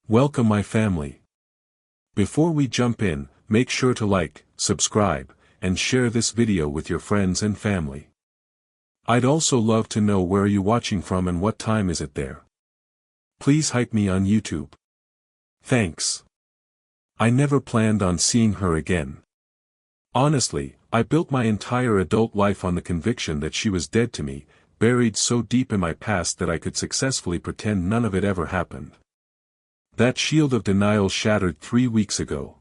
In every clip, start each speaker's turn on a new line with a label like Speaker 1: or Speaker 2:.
Speaker 1: Welcome my family. Before we jump in, make sure to like, subscribe, and share this video with your friends and family. I'd also love to know where are you watching from and what time is it there. Please hype me on YouTube. Thanks. I never planned on seeing her again. Honestly, I built my entire adult life on the conviction that she was dead to me, buried so deep in my past that I could successfully pretend none of it ever happened. That shield of denial shattered 3 weeks ago.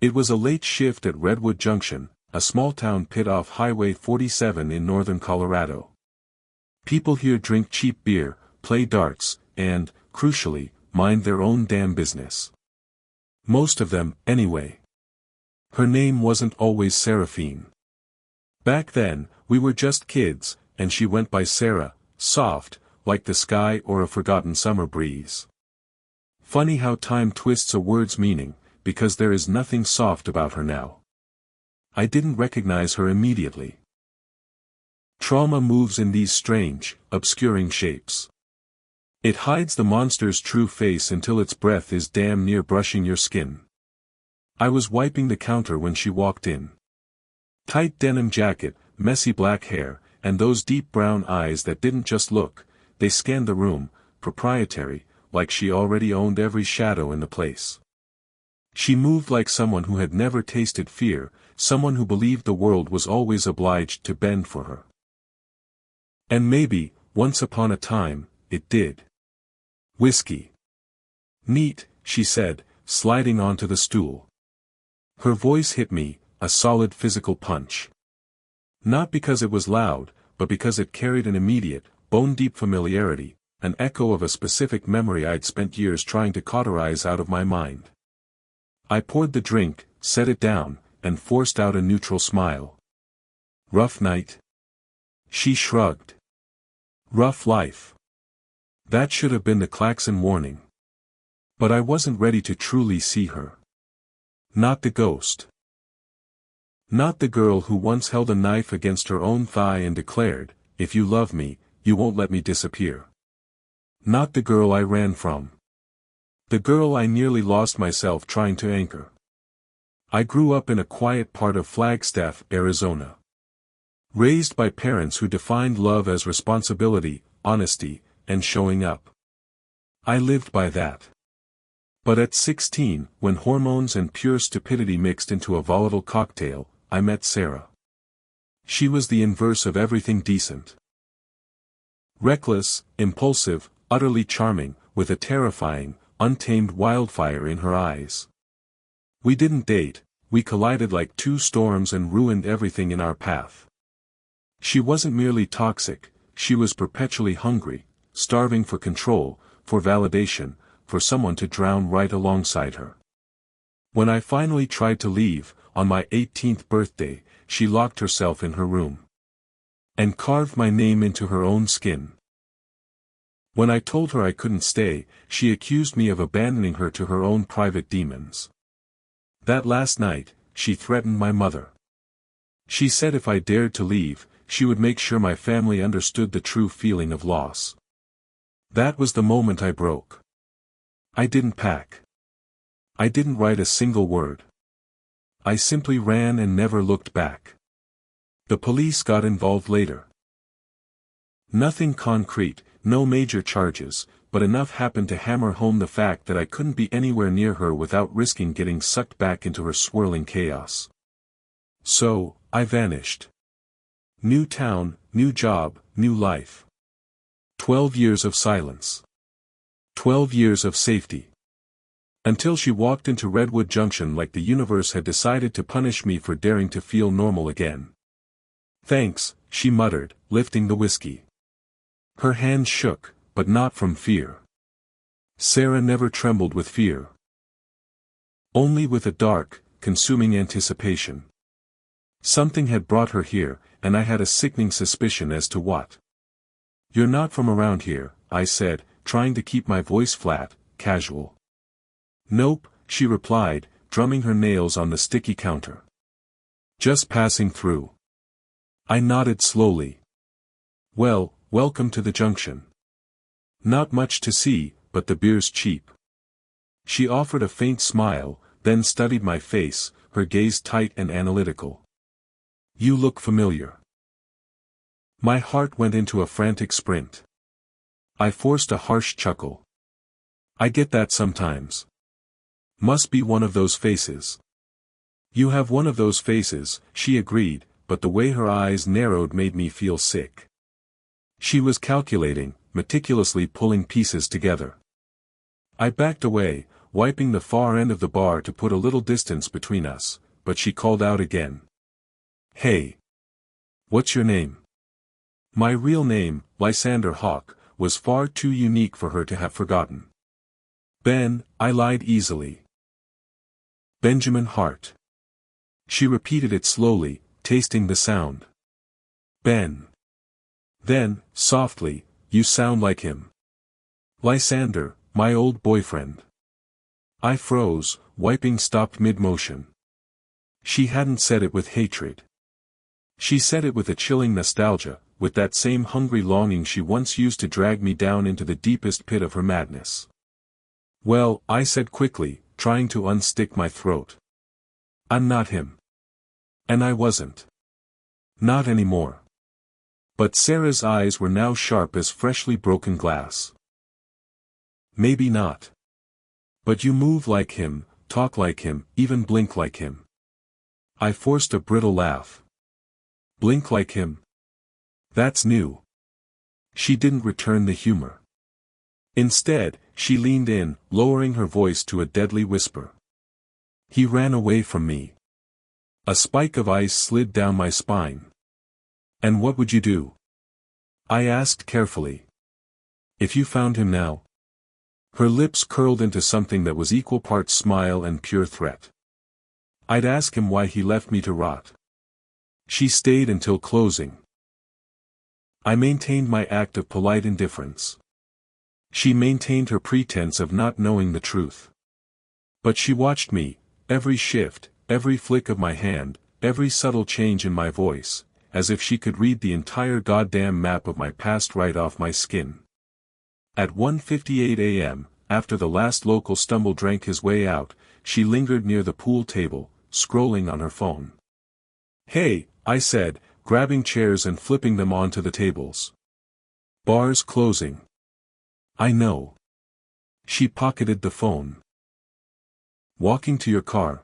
Speaker 1: It was a late shift at Redwood Junction, a small-town pit off Highway 47 in northern Colorado. People here drink cheap beer, play darts, and, crucially, mind their own damn business. Most of them, anyway. Her name wasn't always Seraphine. Back then, we were just kids, and she went by Sarah, soft, like the sky or a forgotten summer breeze. Funny how time twists a word's meaning, because there is nothing soft about her now. I didn't recognize her immediately. Trauma moves in these strange, obscuring shapes. It hides the monster's true face until its breath is damn near brushing your skin. I was wiping the counter when she walked in. Tight denim jacket, messy black hair, and those deep brown eyes that didn't just look, they scanned the room, proprietary, like she already owned every shadow in the place. She moved like someone who had never tasted fear, someone who believed the world was always obliged to bend for her. And maybe, once upon a time, it did. Whiskey. Neat, she said, sliding onto the stool. Her voice hit me, a solid physical punch. Not because it was loud, but because it carried an immediate, bone-deep familiarity, an echo of a specific memory I'd spent years trying to cauterize out of my mind. I poured the drink, set it down, and forced out a neutral smile. Rough night? She shrugged. Rough life. That should have been the klaxon warning. But I wasn't ready to truly see her. Not the ghost. Not the girl who once held a knife against her own thigh and declared, "If you love me, you won't let me disappear." Not the girl I ran from. The girl I nearly lost myself trying to anchor. I grew up in a quiet part of Flagstaff, Arizona. Raised by parents who defined love as responsibility, honesty, and showing up. I lived by that. But at 16, when hormones and pure stupidity mixed into a volatile cocktail, I met Sarah. She was the inverse of everything decent. Reckless, impulsive, utterly charming, with a terrifying, untamed wildfire in her eyes. We didn't date, we collided like two storms and ruined everything in our path. She wasn't merely toxic, she was perpetually hungry, starving for control, for validation, for someone to drown right alongside her. When I finally tried to leave, on my 18th birthday, she locked herself in her room. And carved my name into her own skin. When I told her I couldn't stay, she accused me of abandoning her to her own private demons. That last night, she threatened my mother. She said if I dared to leave, she would make sure my family understood the true feeling of loss. That was the moment I broke. I didn't pack. I didn't write a single word. I simply ran and never looked back. The police got involved later. Nothing concrete, no major charges, but enough happened to hammer home the fact that I couldn't be anywhere near her without risking getting sucked back into her swirling chaos. So, I vanished. New town, new job, new life. 12 years of silence. 12 years of safety. Until she walked into Redwood Junction like the universe had decided to punish me for daring to feel normal again. "Thanks," she muttered, lifting the whiskey. Her hands shook, but not from fear. Sarah never trembled with fear. Only with a dark, consuming anticipation. Something had brought her here, and I had a sickening suspicion as to what. "You're not from around here," I said, trying to keep my voice flat, casual. "Nope," she replied, drumming her nails on the sticky counter. "Just passing through." I nodded slowly. "Well, welcome to the junction. Not much to see, but the beer's cheap." She offered a faint smile, then studied my face, her gaze tight and analytical. You look familiar. My heart went into a frantic sprint. I forced a harsh chuckle. I get that sometimes. Must be one of those faces. You have one of those faces, she agreed, but the way her eyes narrowed made me feel sick. She was calculating, meticulously pulling pieces together. I backed away, wiping the far end of the bar to put a little distance between us, but she called out again. Hey! What's your name? My real name, Lysander Hawk, was far too unique for her to have forgotten. Ben, I lied easily. Benjamin Hart. She repeated it slowly, tasting the sound. Ben. Then, softly, you sound like him. Lysander, my old boyfriend. I froze, wiping stopped mid-motion. She hadn't said it with hatred. She said it with a chilling nostalgia, with that same hungry longing she once used to drag me down into the deepest pit of her madness. Well, I said quickly, trying to unstick my throat. I'm not him. And I wasn't. Not anymore. But Sarah's eyes were now sharp as freshly broken glass. Maybe not. But you move like him, talk like him, even blink like him. I forced a brittle laugh. Blink like him? That's new. She didn't return the humor. Instead, she leaned in, lowering her voice to a deadly whisper. He ran away from me. A spike of ice slid down my spine. And what would you do? I asked carefully. If you found him now? Her lips curled into something that was equal parts smile and pure threat. I'd ask him why he left me to rot. She stayed until closing. I maintained my act of polite indifference. She maintained her pretense of not knowing the truth. But she watched me, every shift, every flick of my hand, every subtle change in my voice, as if she could read the entire goddamn map of my past right off my skin. At 1:58 a.m., after the last local stumble drank his way out, she lingered near the pool table, scrolling on her phone. Hey, I said, grabbing chairs and flipping them onto the tables. Bars closing. I know. She pocketed the phone. Walking to your car.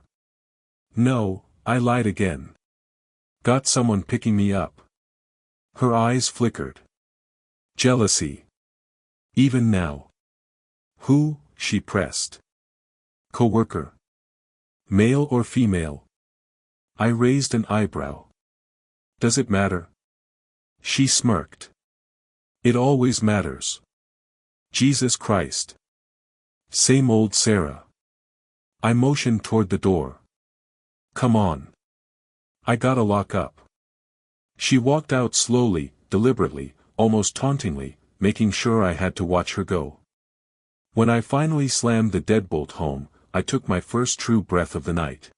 Speaker 1: No, I lied again. Got someone picking me up. Her eyes flickered. Jealousy. Even now. Who? She pressed. Coworker. Male or female? I raised an eyebrow. Does it matter? She smirked. It always matters. Jesus Christ. Same old Sarah. I motioned toward the door. Come on. I gotta lock up. She walked out slowly, deliberately, almost tauntingly, making sure I had to watch her go. When I finally slammed the deadbolt home, I took my first true breath of the night.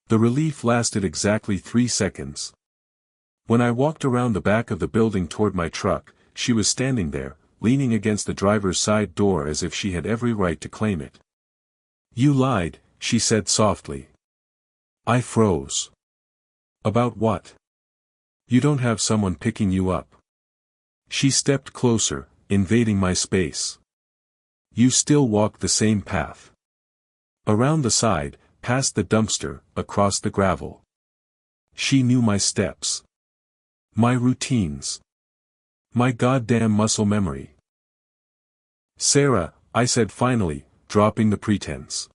Speaker 1: The relief lasted exactly 3 seconds. When I walked around the back of the building toward my truck, she was standing there, leaning against the driver's side door as if she had every right to claim it. You lied, she said softly. I froze. About what? You don't have someone picking you up. She stepped closer, invading my space. You still walk the same path. Around the side, past the dumpster, across the gravel. She knew my steps. My routines. My goddamn muscle memory. Sarah, I said finally, dropping the pretense.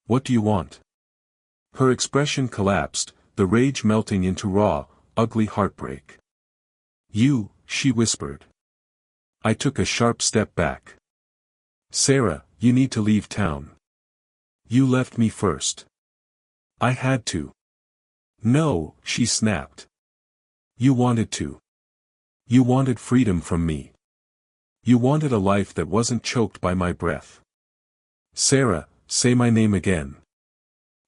Speaker 1: What do you want? Her expression collapsed, the rage melting into raw, ugly heartbreak. You, she whispered. I took a sharp step back. Sarah, you need to leave town. You left me first. I had to. No, she snapped. You wanted to. You wanted freedom from me. You wanted a life that wasn't choked by my breath. Sarah, say my name again.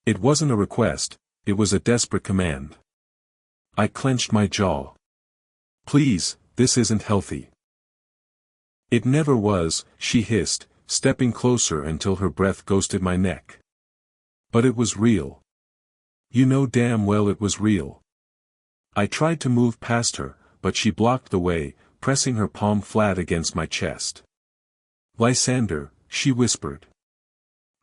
Speaker 1: It wasn't a request, it was a desperate command. I clenched my jaw. Please, this isn't healthy. It never was, she hissed, stepping closer until her breath ghosted my neck. But it was real. You know damn well it was real. I tried to move past her, but she blocked the way, pressing her palm flat against my chest. Lysander, she whispered.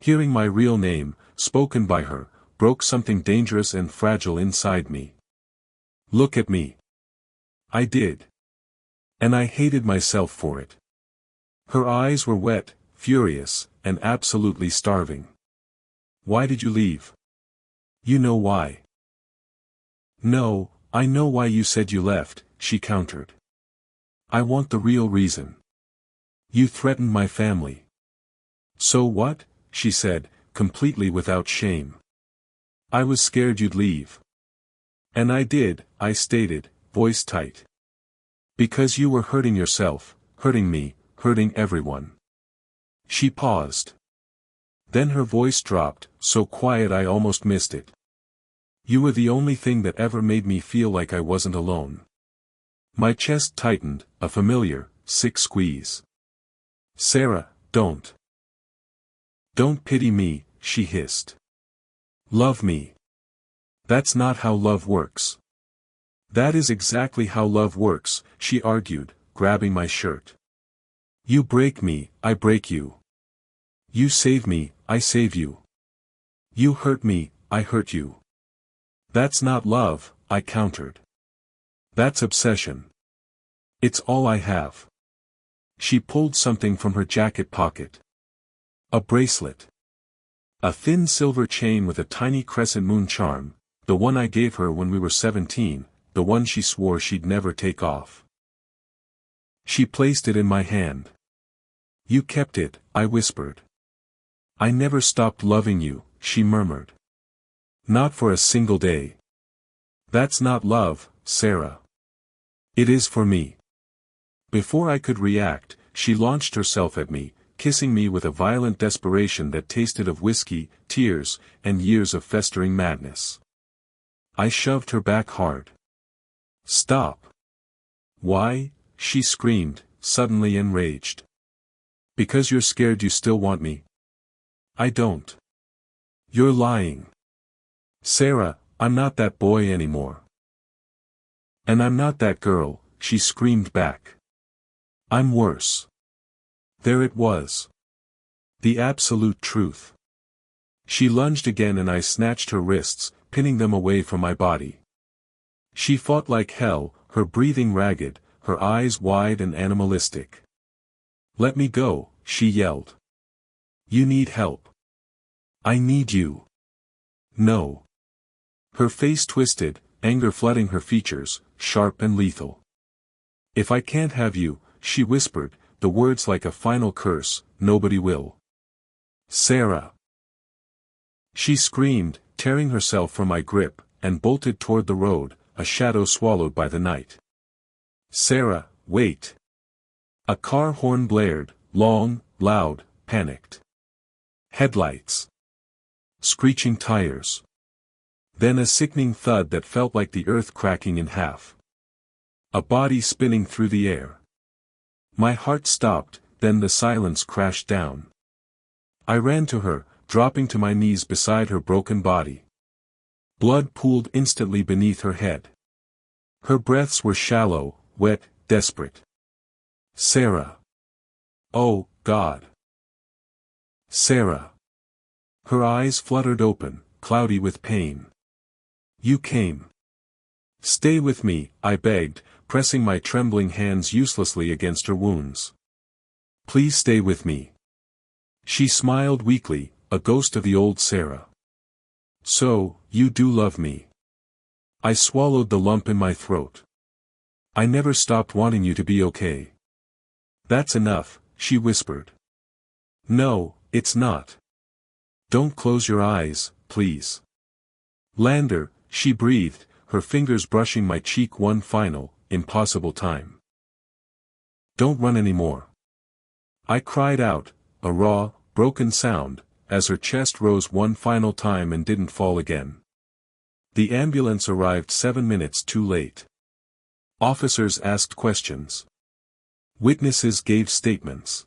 Speaker 1: Hearing my real name, spoken by her, broke something dangerous and fragile inside me. Look at me. I did. And I hated myself for it. Her eyes were wet, furious, and absolutely starving. Why did you leave? You know why. No, I know why you said you left, she countered. I want the real reason. You threatened my family. So what? She said, completely without shame. I was scared you'd leave. And I did, I stated, voice tight. Because you were hurting yourself, hurting me, hurting everyone. She paused. Then her voice dropped, so quiet I almost missed it. You were the only thing that ever made me feel like I wasn't alone. My chest tightened, a familiar, sick squeeze. Sarah, don't. Don't pity me, she hissed. Love me. That's not how love works. That is exactly how love works, she argued, grabbing my shirt. You break me, I break you. You save me, I save you. You hurt me, I hurt you. That's not love, I countered. That's obsession. It's all I have. She pulled something from her jacket pocket. A bracelet. A thin silver chain with a tiny crescent moon charm, the one I gave her when we were 17, the one she swore she'd never take off. She placed it in my hand. You kept it, I whispered. I never stopped loving you, she murmured. Not for a single day. That's not love, Sarah. It is for me. Before I could react, she launched herself at me, kissing me with a violent desperation that tasted of whiskey, tears, and years of festering madness. I shoved her back hard. Stop. Why? She screamed, suddenly enraged. Because you're scared you still want me? I don't. You're lying. Sarah, I'm not that boy anymore. And I'm not that girl, she screamed back. I'm worse. There it was. The absolute truth. She lunged again and I snatched her wrists, pinning them away from my body. She fought like hell, her breathing ragged, her eyes wide and animalistic. Let me go, she yelled. You need help. I need you. No. Her face twisted, anger flooding her features, sharp and lethal. If I can't have you, she whispered, the words like a final curse, nobody will. Sarah. She screamed, tearing herself from my grip, and bolted toward the road, a shadow swallowed by the night. Sarah, wait. A car horn blared, long, loud, panicked. Headlights. Screeching tires. Then a sickening thud that felt like the earth cracking in half. A body spinning through the air. My heart stopped, then the silence crashed down. I ran to her, dropping to my knees beside her broken body. Blood pooled instantly beneath her head. Her breaths were shallow, wet, desperate. Sarah. Oh, God. Sarah. Her eyes fluttered open, cloudy with pain. You came. Stay with me, I begged, pressing my trembling hands uselessly against her wounds. Please stay with me. She smiled weakly, a ghost of the old Sarah. So, you do love me. I swallowed the lump in my throat. I never stopped wanting you to be okay. That's enough, she whispered. No, it's not. Don't close your eyes, please. Lander, she breathed, her fingers brushing my cheek one final, impossible time. Don't run anymore. I cried out, a raw, broken sound, as her chest rose one final time and didn't fall again. The ambulance arrived 7 minutes too late. Officers asked questions. Witnesses gave statements.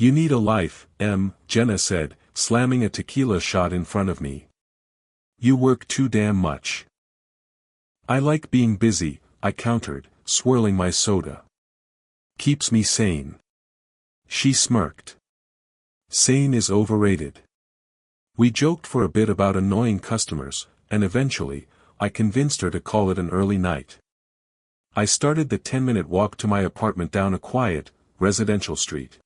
Speaker 1: You need a life, Jenna said, slamming a tequila shot in front of me. You work too damn much. I like being busy, I countered, swirling my soda. Keeps me sane. She smirked. Sane is overrated. We joked for a bit about annoying customers, and eventually, I convinced her to call it an early night. I started the 10-minute walk to my apartment down a quiet, residential street.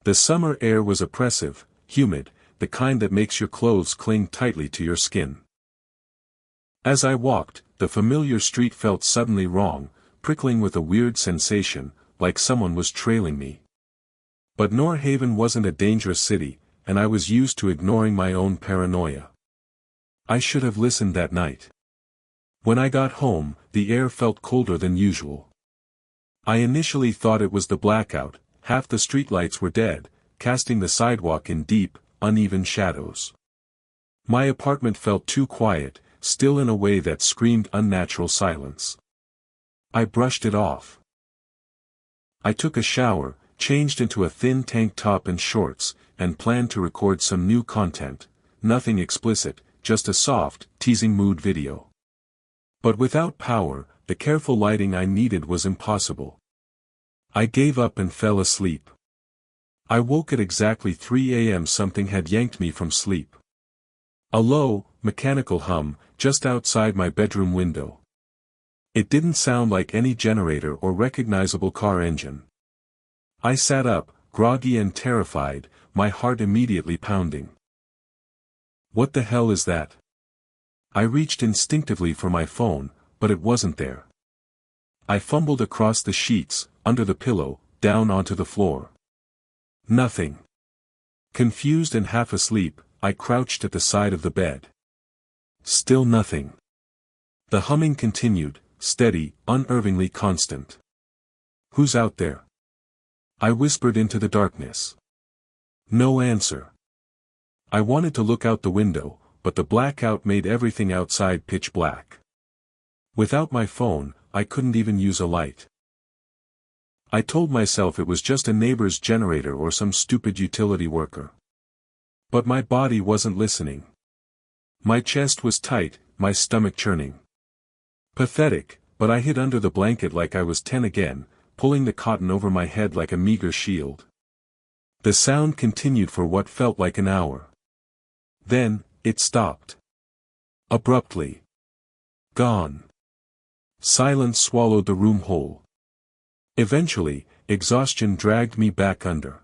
Speaker 1: The summer air was oppressive, humid, the kind that makes your clothes cling tightly to your skin. As I walked, the familiar street felt suddenly wrong, prickling with a weird sensation, like someone was trailing me. But Norhaven wasn't a dangerous city, and I was used to ignoring my own paranoia. I should have listened that night. When I got home, the air felt colder than usual. I initially thought it was the blackout. Half the streetlights were dead, casting the sidewalk in deep, uneven shadows. My apartment felt too quiet, still in a way that screamed unnatural silence. I brushed it off. I took a shower, changed into a thin tank top and shorts, and planned to record some new content, nothing explicit, just a soft, teasing mood video. But without power, the careful lighting I needed was impossible. I gave up and fell asleep. I woke at exactly 3 a.m. Something had yanked me from sleep. A low, mechanical hum, just outside my bedroom window. It didn't sound like any generator or recognizable car engine. I sat up, groggy and terrified, my heart immediately pounding. What the hell is that? I reached instinctively for my phone, but it wasn't there. I fumbled across the sheets, under the pillow, down onto the floor. Nothing. Confused and half asleep, I crouched at the side of the bed. Still nothing. The humming continued, steady, unnervingly constant. Who's out there? I whispered into the darkness. No answer. I wanted to look out the window, but the blackout made everything outside pitch black. Without my phone, I couldn't even use a light. I told myself it was just a neighbor's generator or some stupid utility worker. But my body wasn't listening. My chest was tight, my stomach churning. Pathetic, but I hid under the blanket like I was 10 again, pulling the cotton over my head like a meager shield. The sound continued for what felt like an hour. Then, it stopped. Abruptly. Gone. Silence swallowed the room whole. Eventually, exhaustion dragged me back under.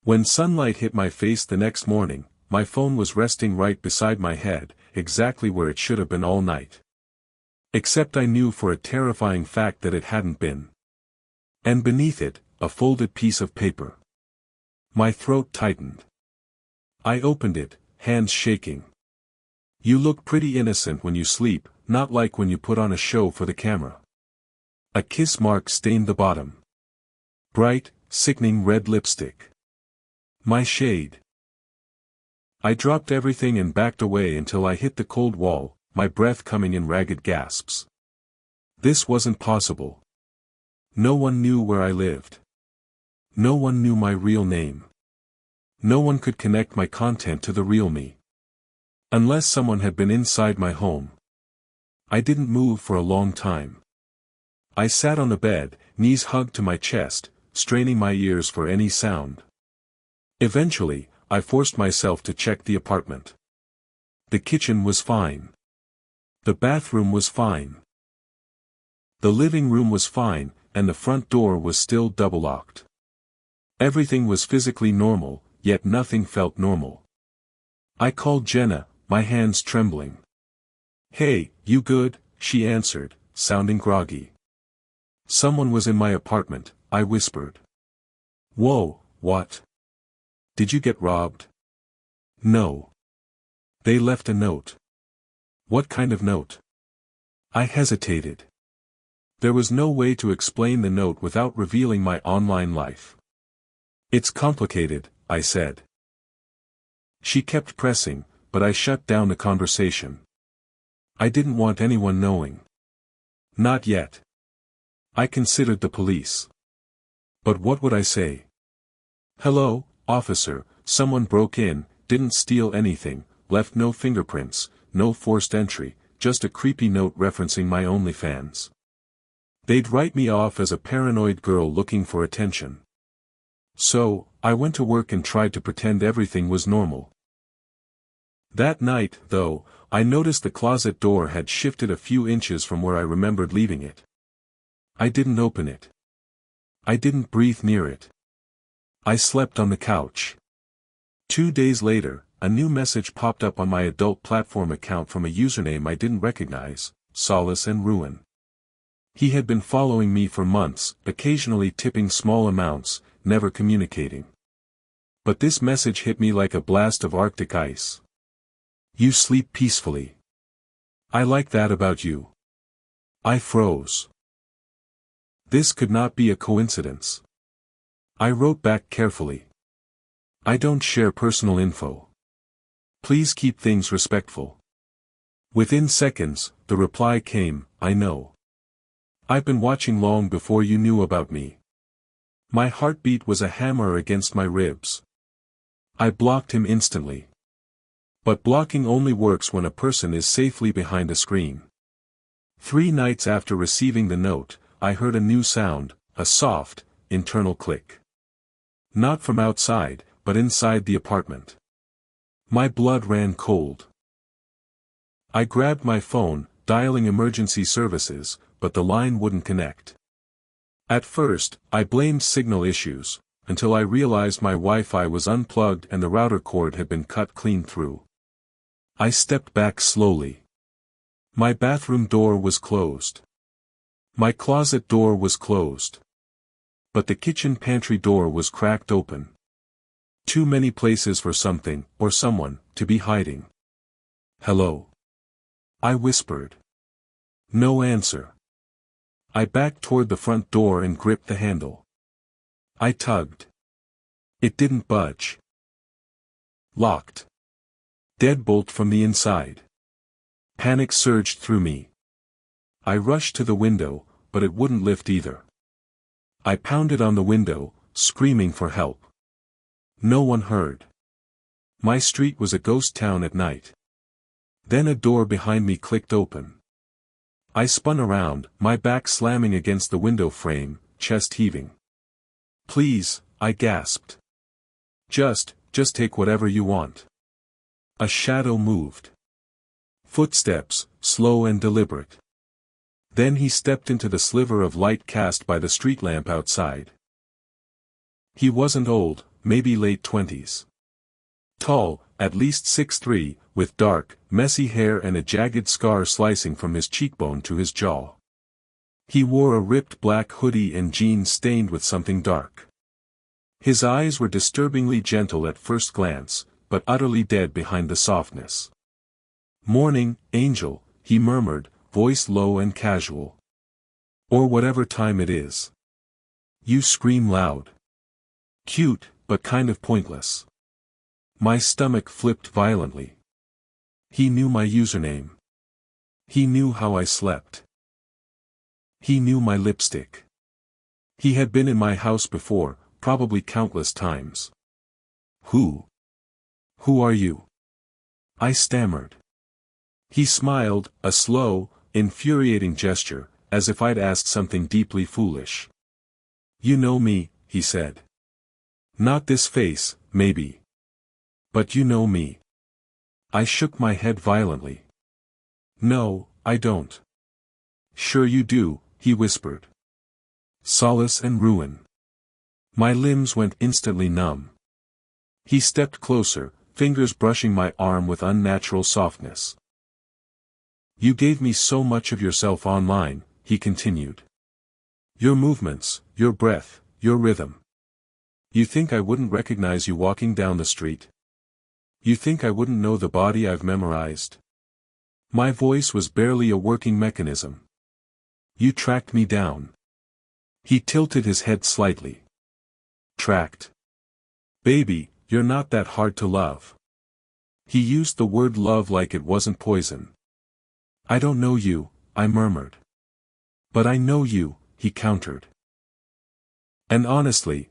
Speaker 1: When sunlight hit my face the next morning, my phone was resting right beside my head, exactly where it should have been all night. Except I knew for a terrifying fact that it hadn't been. And beneath it, a folded piece of paper. My throat tightened. I opened it, hands shaking. You look pretty innocent when you sleep, not like when you put on a show for the camera. A kiss mark stained the bottom. Bright, sickening red lipstick. My shade. I dropped everything and backed away until I hit the cold wall, my breath coming in ragged gasps. This wasn't possible. No one knew where I lived. No one knew my real name. No one could connect my content to the real me. Unless someone had been inside my home. I didn't move for a long time. I sat on the bed, knees hugged to my chest, straining my ears for any sound. Eventually, I forced myself to check the apartment. The kitchen was fine. The bathroom was fine. The living room was fine, and the front door was still double-locked. Everything was physically normal, yet nothing felt normal. I called Jenna, my hands trembling. "Hey, you good?" she answered, sounding groggy. "Someone was in my apartment," I whispered. "Whoa, what? Did you get robbed?" "No. They left a note." "What kind of note?" I hesitated. There was no way to explain the note without revealing my online life. "It's complicated," I said. She kept pressing, but I shut down the conversation. I didn't want anyone knowing. Not yet. I considered the police. But what would I say? Hello, officer, someone broke in, didn't steal anything, left no fingerprints, no forced entry, just a creepy note referencing my OnlyFans. They'd write me off as a paranoid girl looking for attention. So, I went to work and tried to pretend everything was normal. That night, though, I noticed the closet door had shifted a few inches from where I remembered leaving it. I didn't open it. I didn't breathe near it. I slept on the couch. 2 days later, a new message popped up on my adult platform account from a username I didn't recognize, Solace and Ruin. He had been following me for months, occasionally tipping small amounts, never communicating. But this message hit me like a blast of Arctic ice. You sleep peacefully. I like that about you. I froze. This could not be a coincidence. I wrote back carefully. I don't share personal info. Please keep things respectful. Within seconds, the reply came, I know. I've been watching long before you knew about me. My heartbeat was a hammer against my ribs. I blocked him instantly. But blocking only works when a person is safely behind a screen. 3 nights after receiving the note, I heard a new sound, a soft, internal click. Not from outside, but inside the apartment. My blood ran cold. I grabbed my phone, dialing emergency services, but the line wouldn't connect. At first, I blamed signal issues, until I realized my Wi-Fi was unplugged and the router cord had been cut clean through. I stepped back slowly. My bathroom door was closed. My closet door was closed. But the kitchen pantry door was cracked open. Too many places for something, or someone, to be hiding. Hello? I whispered. No answer. I backed toward the front door and gripped the handle. I tugged. It didn't budge. Locked. Deadbolt from the inside. Panic surged through me. I rushed to the window, but it wouldn't lift either. I pounded on the window, screaming for help. No one heard. My street was a ghost town at night. Then a door behind me clicked open. I spun around, my back slamming against the window frame, chest heaving. Please, I gasped. Just take whatever you want. A shadow moved. Footsteps, slow and deliberate. Then he stepped into the sliver of light cast by the street lamp outside. He wasn't old, maybe late 20s. Tall, at least 6'3", with dark, messy hair and a jagged scar slicing from his cheekbone to his jaw. He wore a ripped black hoodie and jeans stained with something dark. His eyes were disturbingly gentle at first glance, but utterly dead behind the softness. Morning, Angel, he murmured, voice low and casual. Or whatever time it is. You scream loud. Cute, but kind of pointless. My stomach flipped violently. He knew my username. He knew how I slept. He knew my lipstick. He had been in my house before, probably countless times. Who are you? I stammered. He smiled, a slow, infuriating gesture, as if I'd asked something deeply foolish. You know me, he said. Not this face, maybe. But you know me. I shook my head violently. No, I don't. Sure you do, he whispered. Solace and Ruin. My limbs went instantly numb. He stepped closer, fingers brushing my arm with unnatural softness. You gave me so much of yourself online, he continued. Your movements, your breath, your rhythm. You think I wouldn't recognize you walking down the street? You think I wouldn't know the body I've memorized? My voice was barely a working mechanism. You tracked me down. He tilted his head slightly. Tracked. Baby, you're not that hard to love. He used the word love like it wasn't poison. I don't know you, I murmured. But I know you, he countered. And honestly,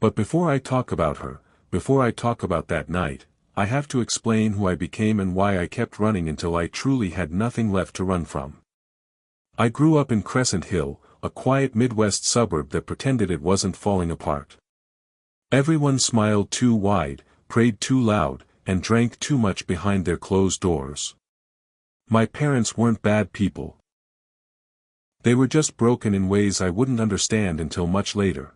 Speaker 1: But before I talk about her, before I talk about that night, I have to explain who I became and why I kept running until I truly had nothing left to run from. I grew up in Crescent Hill, a quiet Midwest suburb that pretended it wasn't falling apart. Everyone smiled too wide, prayed too loud, and drank too much behind their closed doors. My parents weren't bad people. They were just broken in ways I wouldn't understand until much later.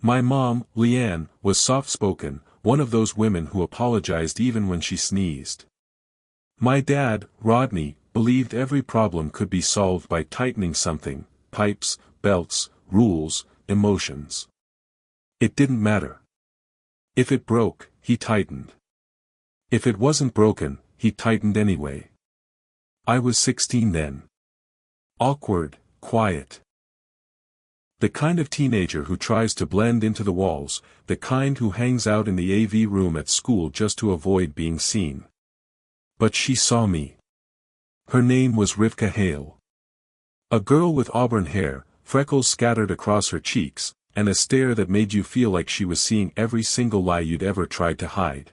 Speaker 1: My mom, Leanne, was soft-spoken, one of those women who apologized even when she sneezed. My dad, Rodney, believed every problem could be solved by tightening something: pipes, belts, rules, emotions. It didn't matter. If it broke, he tightened. If it wasn't broken, he tightened anyway. I was 16 then. Awkward, quiet. The kind of teenager who tries to blend into the walls, the kind who hangs out in the AV room at school just to avoid being seen. But she saw me. Her name was Rivka Hale. A girl with auburn hair, freckles scattered across her cheeks, and a stare that made you feel like she was seeing every single lie you'd ever tried to hide.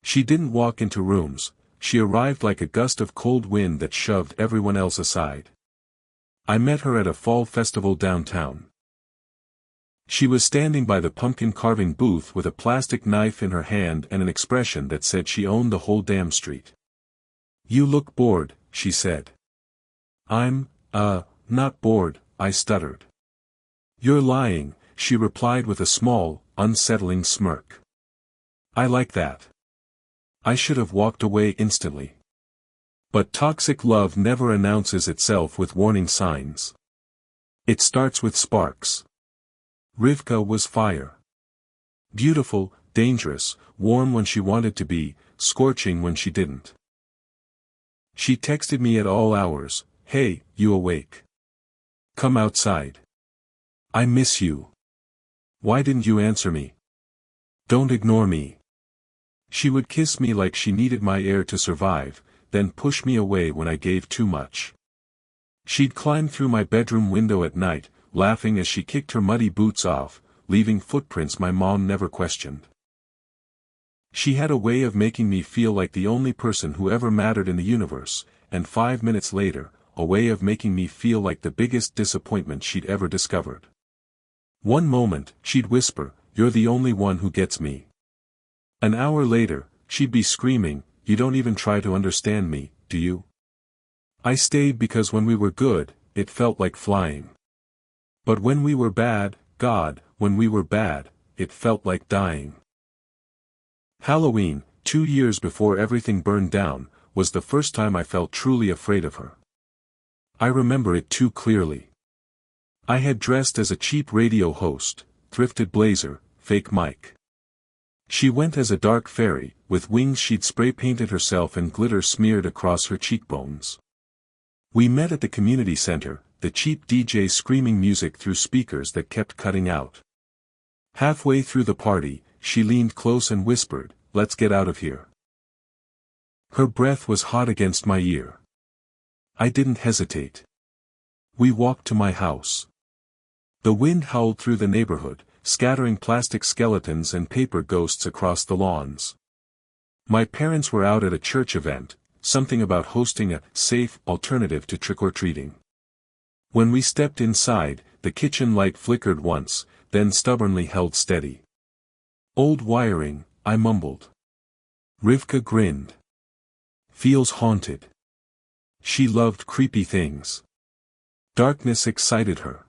Speaker 1: She didn't walk into rooms, she arrived like a gust of cold wind that shoved everyone else aside. I met her at a fall festival downtown. She was standing by the pumpkin carving booth with a plastic knife in her hand and an expression that said she owned the whole damn street. "You look bored," she said. "I'm, not bored," I stuttered. "You're lying," she replied with a small, unsettling smirk. I like that. I should have walked away instantly. But toxic love never announces itself with warning signs. It starts with sparks. Rivka was fire. Beautiful, dangerous, warm when she wanted to be, scorching when she didn't. She texted me at all hours, "Hey, you awake? Come outside. I miss you. Why didn't you answer me? Don't ignore me." She would kiss me like she needed my air to survive, then push me away when I gave too much. She'd climb through my bedroom window at night, laughing as she kicked her muddy boots off, leaving footprints my mom never questioned. She had a way of making me feel like the only person who ever mattered in the universe, and 5 minutes later, a way of making me feel like the biggest disappointment she'd ever discovered. One moment, she'd whisper, "You're the only one who gets me." An hour later, she'd be screaming, "You don't even try to understand me, do you?" I stayed because when we were good, it felt like flying. But when we were bad, God, when we were bad, it felt like dying. Halloween, 2 years before everything burned down, was the first time I felt truly afraid of her. I remember it too clearly. I had dressed as a cheap radio host, thrifted blazer, fake mic. She went as a dark fairy, with wings she'd spray-painted herself and glitter smeared across her cheekbones. We met at the community center, the cheap DJ screaming music through speakers that kept cutting out. Halfway through the party, she leaned close and whispered, "Let's get out of here." Her breath was hot against my ear. I didn't hesitate. We walked to my house. The wind howled through the neighborhood, scattering plastic skeletons and paper ghosts across the lawns. My parents were out at a church event, something about hosting a safe alternative to trick-or-treating. When we stepped inside, the kitchen light flickered once, then stubbornly held steady. "Old wiring," I mumbled. Rivka grinned. "Feels haunted." She loved creepy things. Darkness excited her.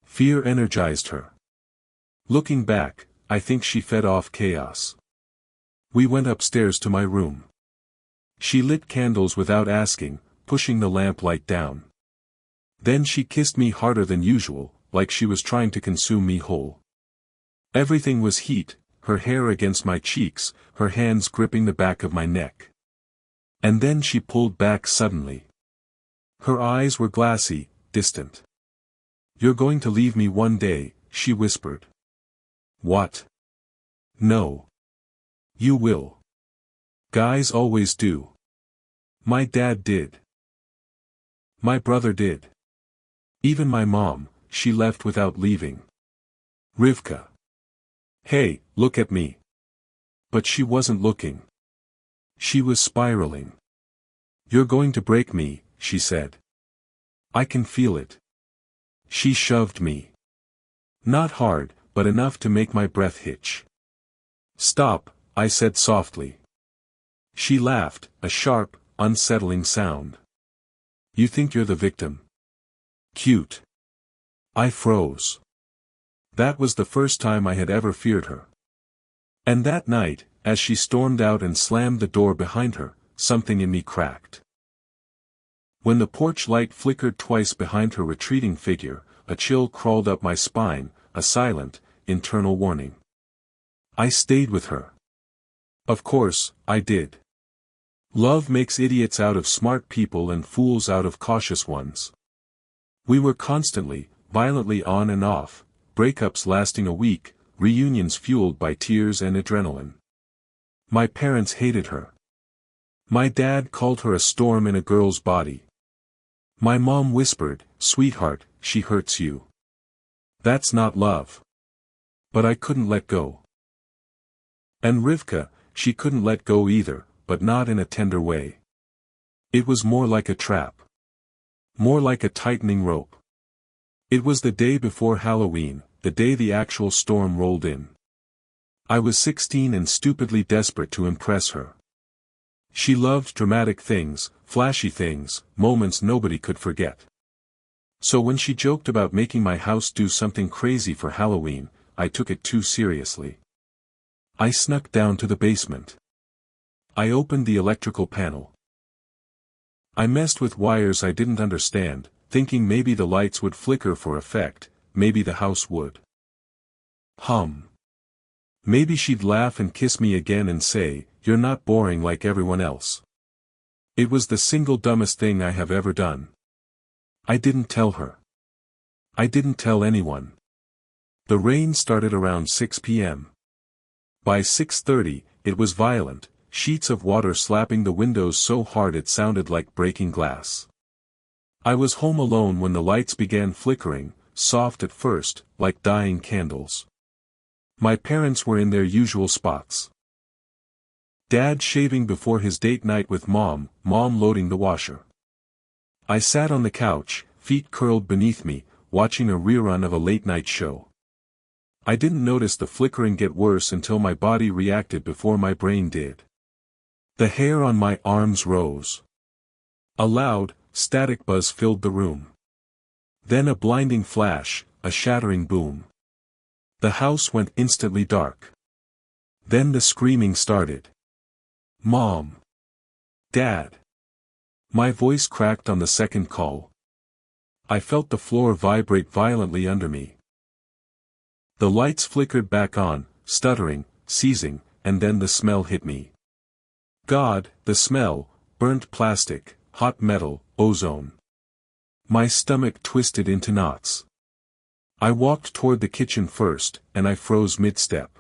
Speaker 1: Fear energized her. Looking back, I think she fed off chaos. We went upstairs to my room. She lit candles without asking, pushing the lamplight down. Then she kissed me harder than usual, like she was trying to consume me whole. Everything was heat, her hair against my cheeks, her hands gripping the back of my neck. And then she pulled back suddenly. Her eyes were glassy, distant. "You're going to leave me one day," she whispered. "What?" "No. You will. Guys always do. My dad did. My brother did. Even my mom, she left without leaving. Rivka. Hey, look at me. But she wasn't looking. She was spiraling. You're going to break me, she said. I can feel it. She shoved me. Not hard, but enough to make my breath hitch. Stop, I said softly. She laughed, a sharp, unsettling sound. You think you're the victim? Cute. I froze. That was the first time I had ever feared her. And that night, as she stormed out and slammed the door behind her, something in me cracked. When the porch light flickered twice behind her retreating figure, a chill crawled up my spine, a silent, internal warning. I stayed with her. Of course, I did. Love makes idiots out of smart people and fools out of cautious ones. We were constantly, violently on and off, breakups lasting a week, reunions fueled by tears and adrenaline. My parents hated her. My dad called her a storm in a girl's body. My mom whispered, "Sweetheart, she hurts you. That's not love." But I couldn't let go. And Rivka, she couldn't let go either, but not in a tender way. It was more like a trap. More like a tightening rope. It was the day before Halloween, the day the actual storm rolled in. I was 16 and stupidly desperate to impress her. She loved dramatic things, flashy things, moments nobody could forget. So when she joked about making my house do something crazy for Halloween, I took it too seriously. I snuck down to the basement. I opened the electrical panel. I messed with wires I didn't understand, thinking maybe the lights would flicker for effect, maybe the house would hum. Maybe she'd laugh and kiss me again and say, "You're not boring like everyone else." It was the single dumbest thing I have ever done. I didn't tell her. I didn't tell anyone. The rain started around 6 p.m. By 6:30, it was violent, sheets of water slapping the windows so hard it sounded like breaking glass. I was home alone when the lights began flickering, soft at first, like dying candles. My parents were in their usual spots. Dad shaving before his date night with Mom loading the washer. I sat on the couch, feet curled beneath me, watching a rerun of a late-night show. I didn't notice the flickering get worse until my body reacted before my brain did. The hair on my arms rose. A loud, static buzz filled the room. Then a blinding flash, a shattering boom. The house went instantly dark. Then the screaming started. Mom. Dad. My voice cracked on the second call. I felt the floor vibrate violently under me. The lights flickered back on, stuttering, seizing, and then the smell hit me. God, the smell, burnt plastic, hot metal, ozone. My stomach twisted into knots. I walked toward the kitchen first, and I froze mid-step.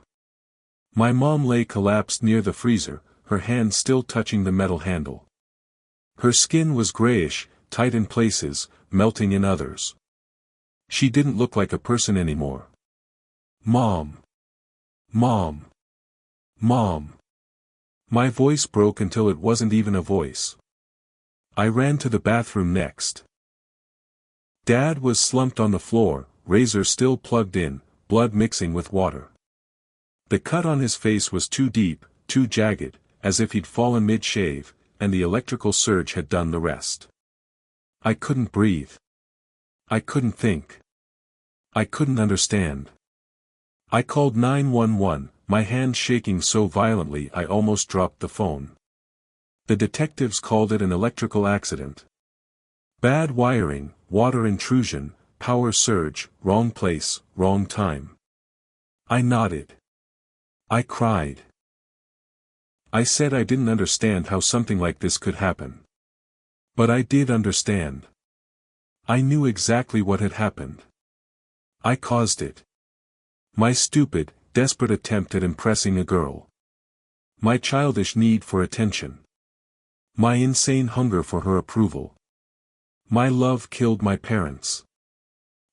Speaker 1: My mom lay collapsed near the freezer, her hand still touching the metal handle. Her skin was grayish, tight in places, melting in others. She didn't look like a person anymore. Mom. Mom. Mom. My voice broke until it wasn't even a voice. I ran to the bathroom next. Dad was slumped on the floor, razor still plugged in, blood mixing with water. The cut on his face was too deep, too jagged, as if he'd fallen mid-shave, and the electrical surge had done the rest. I couldn't breathe. I couldn't think. I couldn't understand. I called 911, my hand shaking so violently I almost dropped the phone. The detectives called it an electrical accident. Bad wiring, water intrusion, power surge, wrong place, wrong time. I nodded. I cried. I said I didn't understand how something like this could happen. But I did understand. I knew exactly what had happened. I caused it. My stupid, desperate attempt at impressing a girl. My childish need for attention. My insane hunger for her approval. My love killed my parents.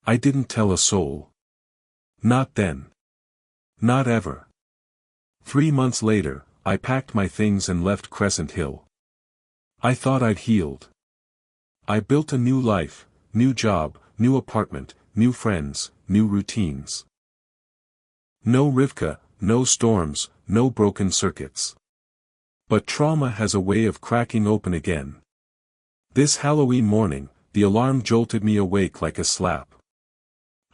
Speaker 1: I didn't tell a soul. Not then. Not ever. 3 months later, I packed my things and left Crescent Hill. I thought I'd healed. I built a new life, new job, new apartment, new friends, new routines. No Rivka, no storms, no broken circuits. But trauma has a way of cracking open again. This Halloween morning, the alarm jolted me awake like a slap.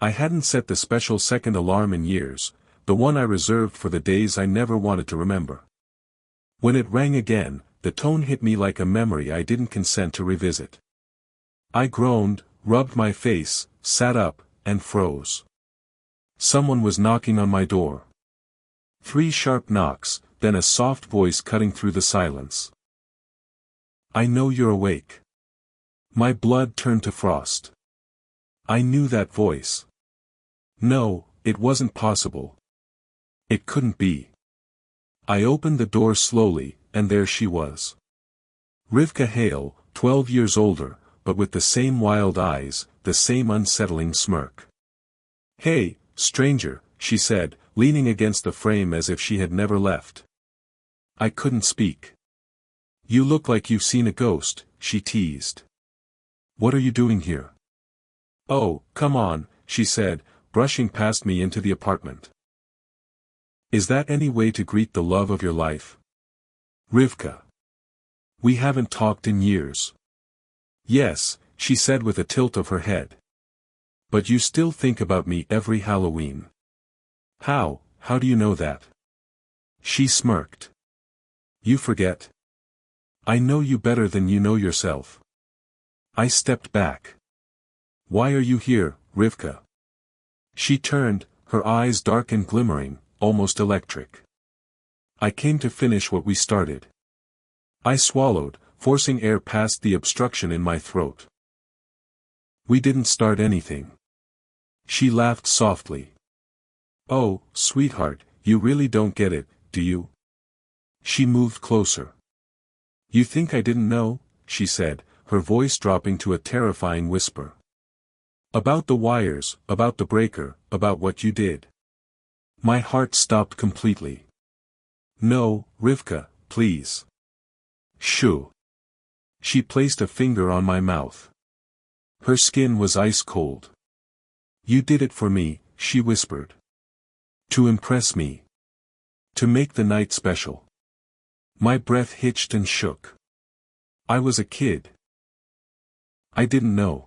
Speaker 1: I hadn't set the special second alarm in years, the one I reserved for the days I never wanted to remember. When it rang again, the tone hit me like a memory I didn't consent to revisit. I groaned, rubbed my face, sat up, and froze. Someone was knocking on my door. 3 sharp knocks, then a soft voice cutting through the silence. I know you're awake. My blood turned to frost. I knew that voice. No, it wasn't possible. It couldn't be. I opened the door slowly, and there she was. Rivka Hale, 12 years older, but with the same wild eyes, the same unsettling smirk. Hey, stranger, she said, leaning against the frame as if she had never left. I couldn't speak. You look like you've seen a ghost, she teased. What are you doing here? Oh, come on, she said, brushing past me into the apartment. Is that any way to greet the love of your life? Rivka. We haven't talked in years. Yes, she said with a tilt of her head. But you still think about me every Halloween. How do you know that? She smirked. You forget. I know you better than you know yourself. I stepped back. Why are you here, Rivka? She turned, her eyes dark and glimmering, almost electric. I came to finish what we started. I swallowed, forcing air past the obstruction in my throat. We didn't start anything. She laughed softly. Oh, sweetheart, you really don't get it, do you? She moved closer. You think I didn't know? She said, her voice dropping to a terrifying whisper. About the wires, about the breaker, about what you did. My heart stopped completely. No, Rivka, please. Shoo. She placed a finger on my mouth. Her skin was ice cold. You did it for me, she whispered. To impress me. To make the night special. My breath hitched and shook. I was a kid. I didn't know.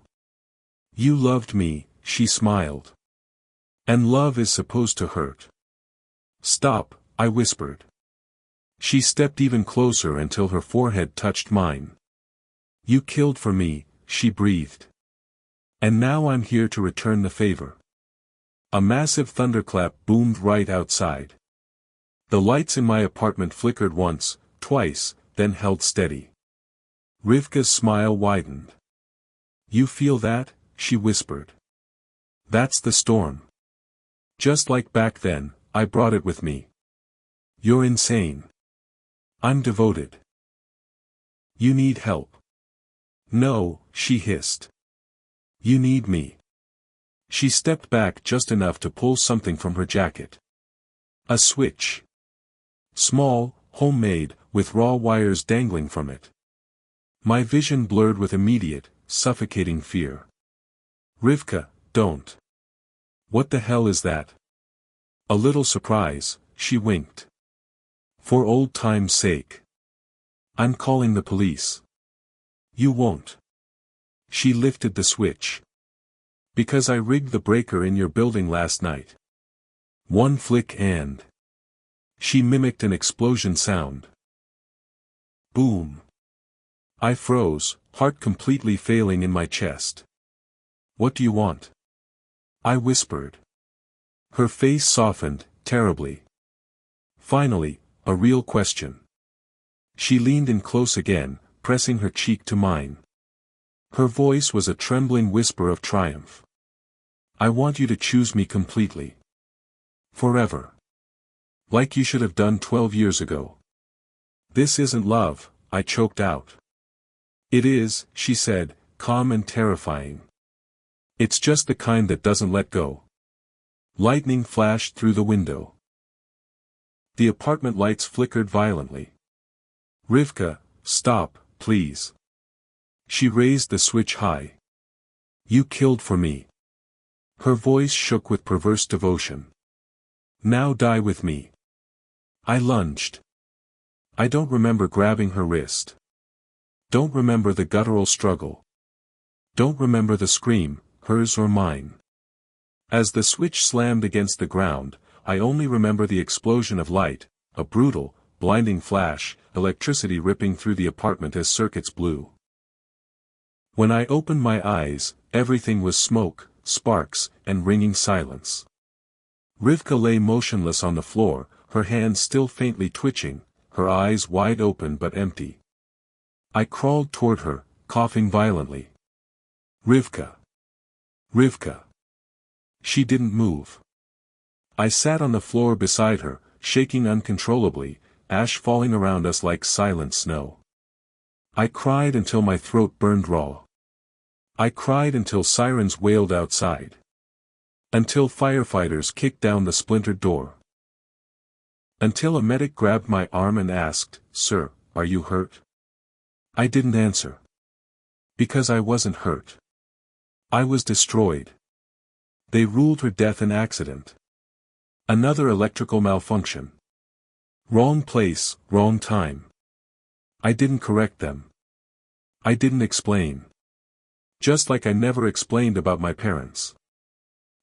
Speaker 1: You loved me, she smiled. And love is supposed to hurt. Stop, I whispered. She stepped even closer until her forehead touched mine. You killed for me, she breathed. And now I'm here to return the favor. A massive thunderclap boomed right outside. The lights in my apartment flickered once, twice, then held steady. Rivka's smile widened. You feel that? She whispered. That's the storm. Just like back then, I brought it with me. You're insane. I'm devoted. You need help. No, she hissed. You need me. She stepped back just enough to pull something from her jacket. A switch. Small, homemade, with raw wires dangling from it. My vision blurred with immediate, suffocating fear. Rivka, don't. What the hell is that? A little surprise, she winked. For old time's sake. I'm calling the police. You won't. She lifted the switch. Because I rigged the breaker in your building last night. One flick and... She mimicked an explosion sound. Boom. I froze, heart completely failing in my chest. What do you want? I whispered. Her face softened, terribly. Finally, a real question. She leaned in close again, pressing her cheek to mine. Her voice was a trembling whisper of triumph. I want you to choose me completely. Forever. Like you should have done 12 years ago. This isn't love, I choked out. It is, she said, calm and terrifying. It's just the kind that doesn't let go. Lightning flashed through the window. The apartment lights flickered violently. Rivka, stop, please. She raised the switch high. You killed for me. Her voice shook with perverse devotion. Now die with me. I lunged. I don't remember grabbing her wrist. Don't remember the guttural struggle. Don't remember the scream, hers or mine. As the switch slammed against the ground, I only remember the explosion of light, a brutal, blinding flash, electricity ripping through the apartment as circuits blew. When I opened my eyes, everything was smoke, sparks, and ringing silence. Rivka lay motionless on the floor, her hands still faintly twitching, her eyes wide open but empty. I crawled toward her, coughing violently. Rivka. Rivka. She didn't move. I sat on the floor beside her, shaking uncontrollably, ash falling around us like silent snow. I cried until my throat burned raw. I cried until sirens wailed outside. Until firefighters kicked down the splintered door. Until a medic grabbed my arm and asked, "Sir, are you hurt?" I didn't answer. Because I wasn't hurt. I was destroyed. They ruled her death an accident. Another electrical malfunction. Wrong place, wrong time. I didn't correct them. I didn't explain. Just like I never explained about my parents.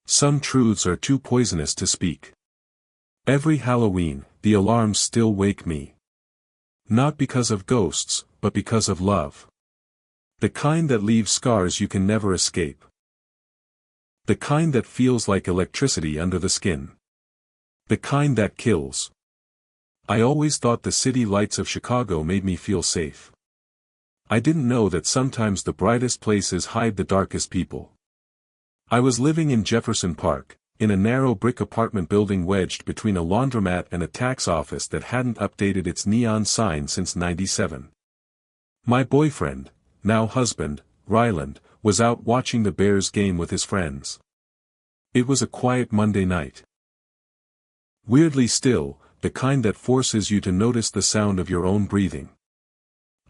Speaker 1: Some truths are too poisonous to speak. Every Halloween, the alarms still wake me. Not because of ghosts, but because of love. The kind that leaves scars you can never escape. The kind that feels like electricity under the skin. The kind that kills. I always thought the city lights of Chicago made me feel safe. I didn't know that sometimes the brightest places hide the darkest people. I was living in Jefferson Park, in a narrow brick apartment building wedged between a laundromat and a tax office that hadn't updated its neon sign since '97. My boyfriend, now husband, Ryland, was out watching the Bears game with his friends. It was a quiet Monday night. Weirdly still, the kind that forces you to notice the sound of your own breathing.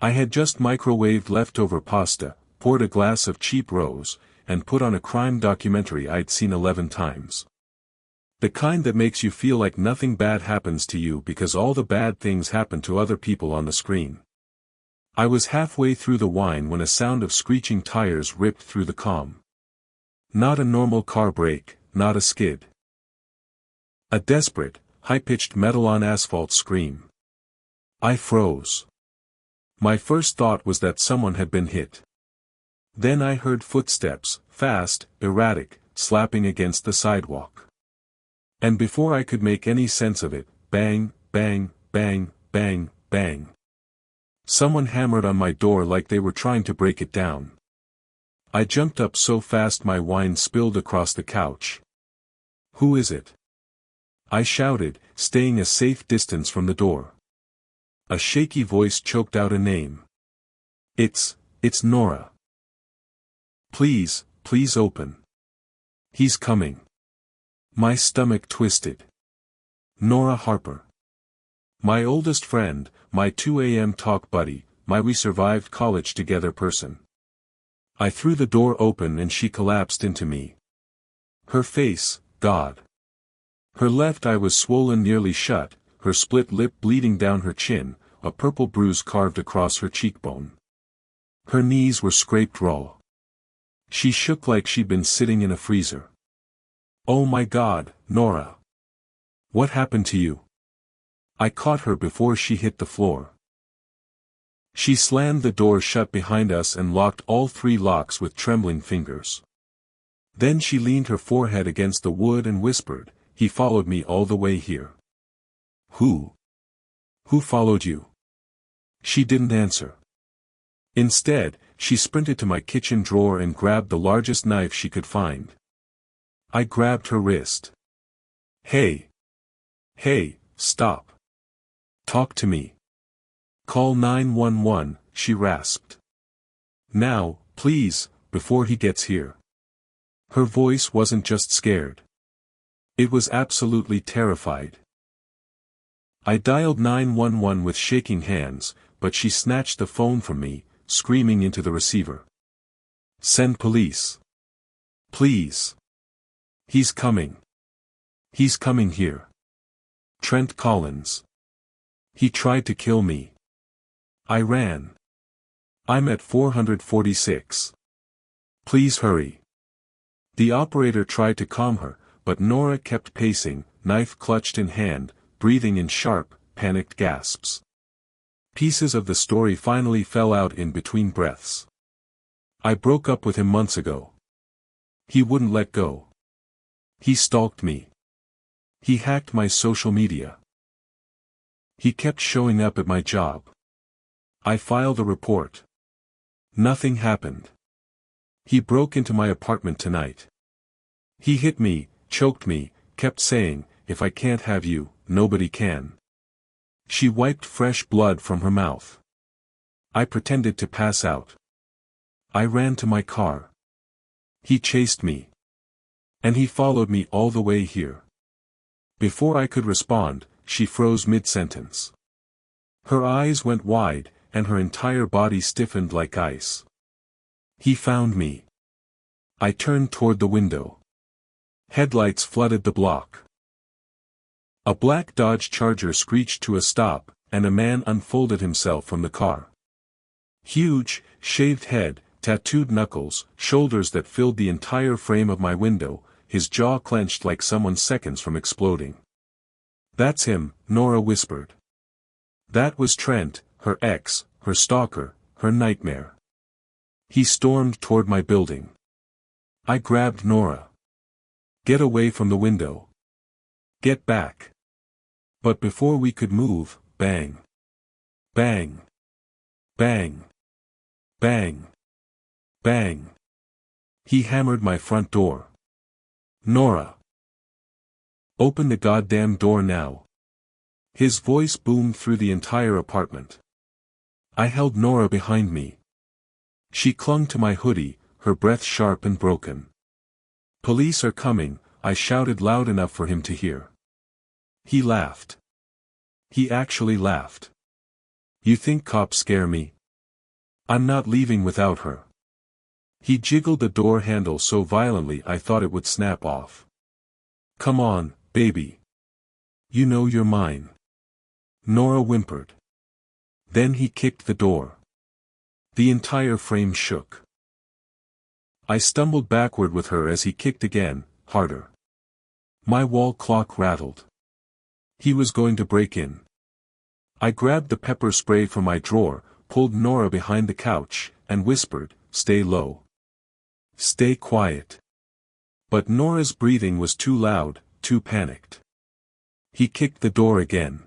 Speaker 1: I had just microwaved leftover pasta, poured a glass of cheap rose, and put on a crime documentary I'd seen 11 times. The kind that makes you feel like nothing bad happens to you because all the bad things happen to other people on the screen. I was halfway through the wine when a sound of screeching tires ripped through the calm. Not a normal car brake, not a skid. A desperate, high-pitched metal-on-asphalt scream. I froze. My first thought was that someone had been hit. Then I heard footsteps, fast, erratic, slapping against the sidewalk. And before I could make any sense of it, bang, bang, bang, bang, bang. Someone hammered on my door like they were trying to break it down. I jumped up so fast my wine spilled across the couch. Who is it? I shouted, staying a safe distance from the door. A shaky voice choked out a name. It's Nora. Please, please open. He's coming. My stomach twisted. Nora Harper. My oldest friend, my 2 a.m. talk buddy, my we survived college together person. I threw the door open and she collapsed into me. Her face, God. Her left eye was swollen nearly shut, her split lip bleeding down her chin, a purple bruise carved across her cheekbone. Her knees were scraped raw. She shook like she'd been sitting in a freezer. Oh my God, Nora. What happened to you? I caught her before she hit the floor. She slammed the door shut behind us and locked all 3 locks with trembling fingers. Then she leaned her forehead against the wood and whispered, "He followed me all the way here." Who? Who followed you? She didn't answer. Instead, she sprinted to my kitchen drawer and grabbed the largest knife she could find. I grabbed her wrist. Hey! Hey, stop! Talk to me. Call 911, she rasped. Now, please, before he gets here. Her voice wasn't just scared. It was absolutely terrified. I dialed 911 with shaking hands, but she snatched the phone from me, screaming into the receiver. "Send police. Please. He's coming. He's coming here. Trent Collins. He tried to kill me. I ran. I'm at 446. Please hurry." The operator tried to calm her, but Nora kept pacing, knife clutched in hand, breathing in sharp, panicked gasps. Pieces of the story finally fell out in between breaths. "I broke up with him months ago. He wouldn't let go. He stalked me. He hacked my social media. He kept showing up at my job. I filed a report. Nothing happened. He broke into my apartment tonight. He hit me, choked me, kept saying, 'If I can't have you, nobody can.'" She wiped fresh blood from her mouth. I pretended to pass out. I ran to my car. He chased me. And he followed me all the way here. Before I could respond, she froze mid-sentence. Her eyes went wide, and her entire body stiffened like ice. "He found me." I turned toward the window. Headlights flooded the block. A black Dodge Charger screeched to a stop, and a man unfolded himself from the car. Huge, shaved head, tattooed knuckles, shoulders that filled the entire frame of my window, his jaw clenched like someone seconds from exploding. "That's him," Nora whispered. That was Trent, her ex, her stalker, her nightmare. He stormed toward my building. I grabbed Nora. "Get away from the window. Get back." But before we could move, bang. Bang. Bang. Bang. Bang. He hammered my front door. "Nora. Open the goddamn door now." His voice boomed through the entire apartment. I held Nora behind me. She clung to my hoodie, her breath sharp and broken. "Police are coming," I shouted loud enough for him to hear. He laughed. He actually laughed. "You think cops scare me? I'm not leaving without her." He jiggled the door handle so violently I thought it would snap off. "Come on, baby. You know you're mine." Nora whimpered. Then he kicked the door. The entire frame shook. I stumbled backward with her as he kicked again, harder. My wall clock rattled. He was going to break in. I grabbed the pepper spray from my drawer, pulled Nora behind the couch, and whispered, "Stay low. Stay quiet." But Nora's breathing was too loud, too panicked. He kicked the door again.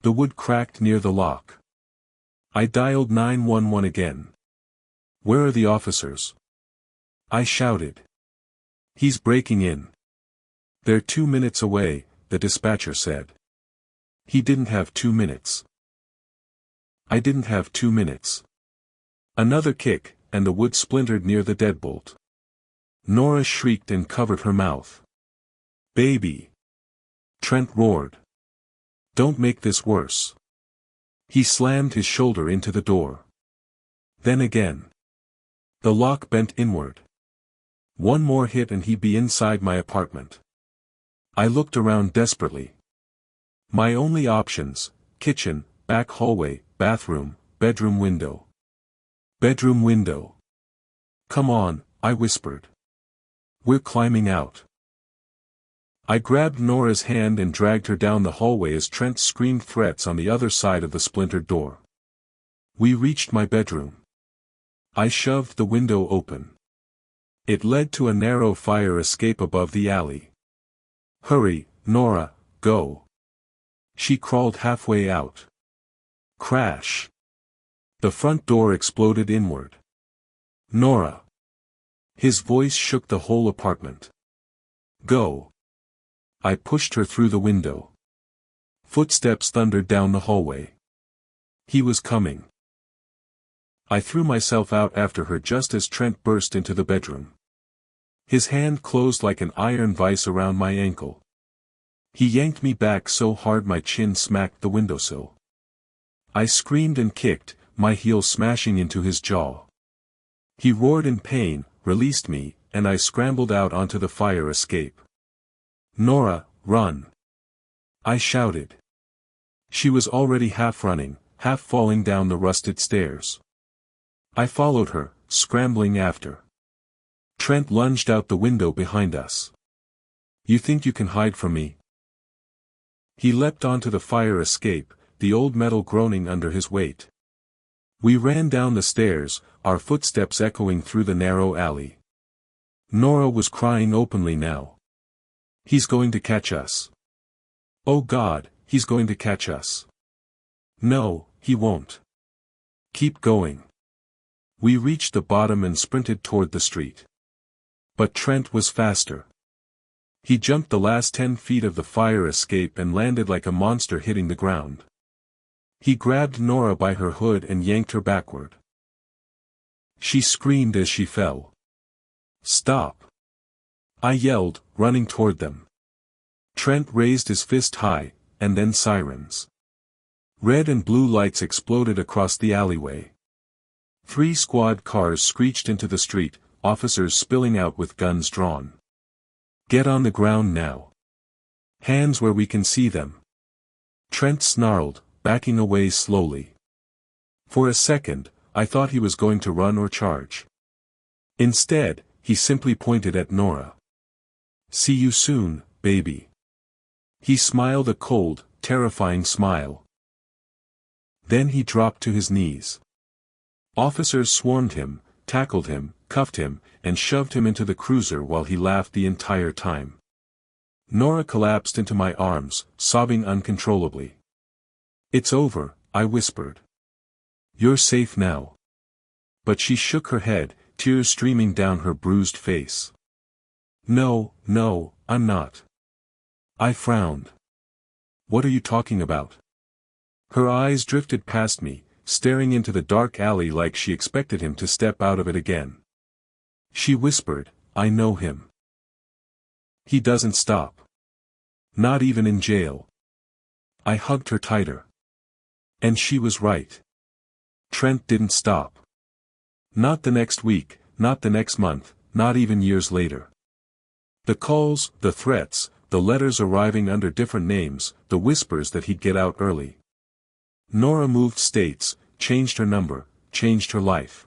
Speaker 1: The wood cracked near the lock. I dialed 911 again. "Where are the officers?" I shouted. "He's breaking in." "They're 2 minutes away," the dispatcher said. He didn't have 2 minutes. I didn't have 2 minutes. Another kick, and the wood splintered near the deadbolt. Nora shrieked and covered her mouth. "Baby!" Trent roared. "Don't make this worse." He slammed his shoulder into the door. Then again. The lock bent inward. One more hit and he'd be inside my apartment. I looked around desperately. My only options: kitchen, back hallway, bathroom, bedroom window. Bedroom window. "Come on," I whispered. "We're climbing out." I grabbed Nora's hand and dragged her down the hallway as Trent screamed threats on the other side of the splintered door. We reached my bedroom. I shoved the window open. It led to a narrow fire escape above the alley. "Hurry, Nora, go." She crawled halfway out. Crash. The front door exploded inward. "Nora." His voice shook the whole apartment. "Go." I pushed her through the window. Footsteps thundered down the hallway. He was coming. I threw myself out after her just as Trent burst into the bedroom. His hand closed like an iron vice around my ankle. He yanked me back so hard my chin smacked the windowsill. I screamed and kicked, my heel smashing into his jaw. He roared in pain, released me, and I scrambled out onto the fire escape. "Nora, run!" I shouted. She was already half running, half falling down the rusted stairs. I followed her, scrambling after. Trent lunged out the window behind us. "You think you can hide from me?" He leapt onto the fire escape, the old metal groaning under his weight. We ran down the stairs, our footsteps echoing through the narrow alley. Nora was crying openly now. "He's going to catch us. Oh God, he's going to catch us." "No, he won't. Keep going." We reached the bottom and sprinted toward the street. But Trent was faster. He jumped the last 10 feet of the fire escape and landed like a monster hitting the ground. He grabbed Nora by her hood and yanked her backward. She screamed as she fell. "Stop!" I yelled, running toward them. Trent raised his fist high, and then sirens. Red and blue lights exploded across the alleyway. 3 squad cars screeched into the street, officers spilling out with guns drawn. "Get on the ground now. Hands where we can see them." Trent snarled, backing away slowly. For a second, I thought he was going to run or charge. Instead, he simply pointed at Nora. "See you soon, baby." He smiled a cold, terrifying smile. Then he dropped to his knees. Officers swarmed him, tackled him, cuffed him, and shoved him into the cruiser while he laughed the entire time. Nora collapsed into my arms, sobbing uncontrollably. "It's over," I whispered. "You're safe now." But she shook her head, tears streaming down her bruised face. "No, no, I'm not." I frowned. "What are you talking about?" Her eyes drifted past me, staring into the dark alley like she expected him to step out of it again. She whispered, "I know him. He doesn't stop. Not even in jail." I hugged her tighter. And she was right. Trent didn't stop. Not the next week, not the next month, not even years later. The calls, the threats, the letters arriving under different names, the whispers that he'd get out early. Nora moved states, changed her number, changed her life.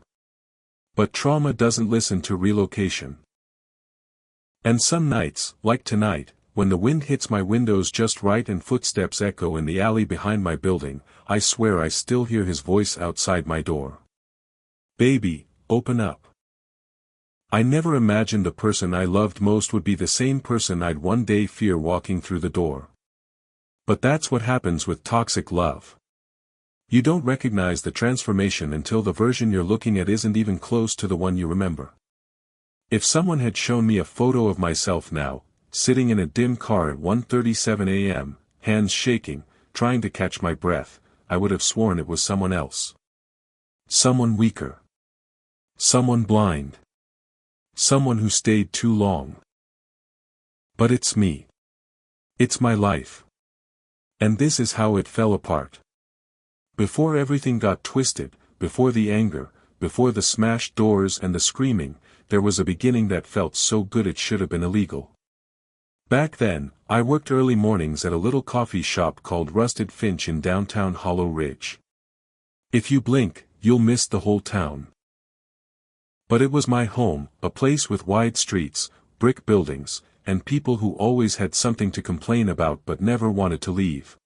Speaker 1: But trauma doesn't listen to relocation. And some nights, like tonight, when the wind hits my windows just right and footsteps echo in the alley behind my building, I swear I still hear his voice outside my door. "Baby, open up." I never imagined the person I loved most would be the same person I'd one day fear walking through the door. But that's what happens with toxic love. You don't recognize the transformation until the version you're looking at isn't even close to the one you remember. If someone had shown me a photo of myself now, sitting in a dim car at 1:37 a.m., hands shaking, trying to catch my breath, I would have sworn it was someone else. Someone weaker. Someone blind. Someone who stayed too long. But it's me. It's my life. And this is how it fell apart. Before everything got twisted, before the anger, before the smashed doors and the screaming, there was a beginning that felt so good it should have been illegal. Back then, I worked early mornings at a little coffee shop called Rusted Finch in downtown Hollow Ridge. If you blink, you'll miss the whole town. But it was my home, a place with wide streets, brick buildings, and people who always had something to complain about but never wanted to leave.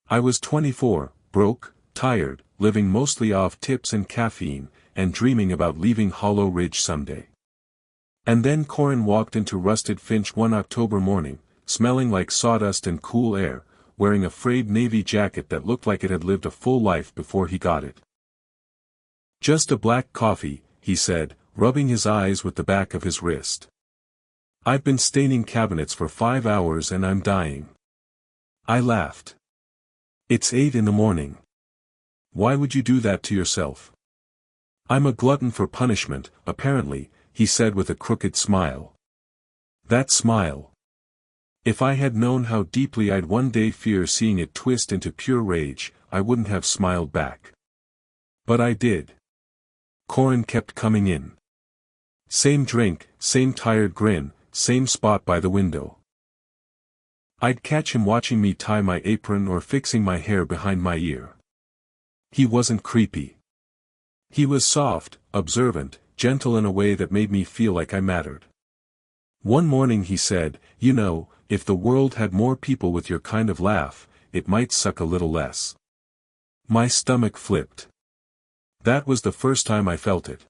Speaker 1: I was 24, broke, tired, living mostly off tips and caffeine, and dreaming about leaving Hollow Ridge someday. And then Corin walked into Rusted Finch one October morning, smelling like sawdust and cool air, wearing a frayed navy jacket that looked like it had lived a full life before he got it. "Just a black coffee," he said, rubbing his eyes with the back of his wrist. "I've been staining cabinets for 5 hours and I'm dying." I laughed. "It's 8 in the morning. Why would you do that to yourself?" "I'm a glutton for punishment, apparently," he said with a crooked smile. That smile. If I had known how deeply I'd one day fear seeing it twist into pure rage, I wouldn't have smiled back. But I did. Corin kept coming in. Same drink, same tired grin, same spot by the window. I'd catch him watching me tie my apron or fixing my hair behind my ear. He wasn't creepy. He was soft, observant, gentle in a way that made me feel like I mattered. One morning he said, "You know, if the world had more people with your kind of laugh, it might suck a little less." My stomach flipped. That was the first time I felt it.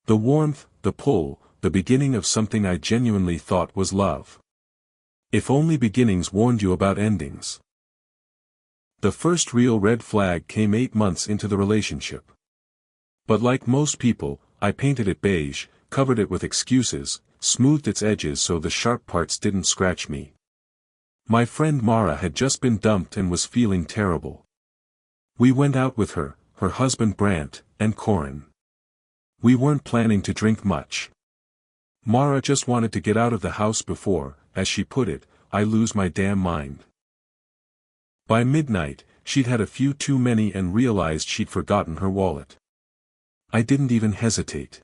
Speaker 1: The warmth, the pull, the beginning of something I genuinely thought was love. If only beginnings warned you about endings. The first real red flag came 8 months into the relationship. But like most people, I painted it beige, covered it with excuses, smoothed its edges so the sharp parts didn't scratch me. My friend Mara had just been dumped and was feeling terrible. We went out with her, her husband Brant, and Corin. We weren't planning to drink much. Mara just wanted to get out of the house before, as she put it, I lose my damn mind. By midnight, she'd had a few too many and realized she'd forgotten her wallet. I didn't even hesitate.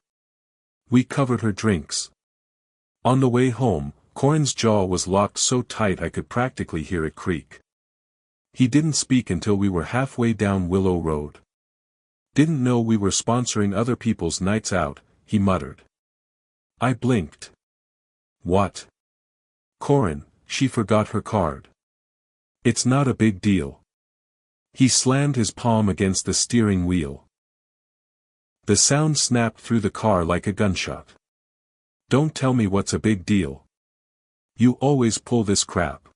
Speaker 1: We covered her drinks. On the way home, Corin's jaw was locked so tight I could practically hear it creak. He didn't speak until we were halfway down Willow Road. "Didn't know we were sponsoring other people's nights out," he muttered. I blinked. "What?" "Corin, she forgot her card." "It's not a big deal." He slammed his palm against the steering wheel. The sound snapped through the car like a gunshot. "Don't tell me what's a big deal. You always pull this crap.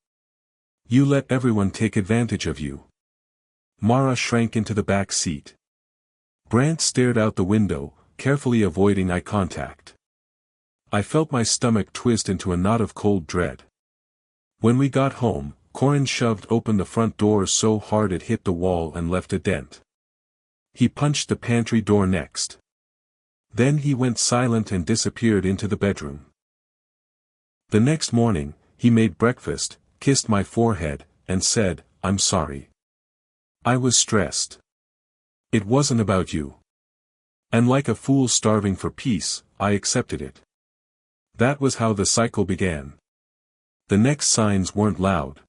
Speaker 1: You let everyone take advantage of you." Mara shrank into the back seat. Brant stared out the window, carefully avoiding eye contact. I felt my stomach twist into a knot of cold dread. When we got home, Corin shoved open the front door so hard it hit the wall and left a dent. He punched the pantry door next. Then he went silent and disappeared into the bedroom. The next morning, he made breakfast, kissed my forehead, and said, "I'm sorry. I was stressed. It wasn't about you." And like a fool starving for peace, I accepted it. That was how the cycle began. The next signs weren't loud.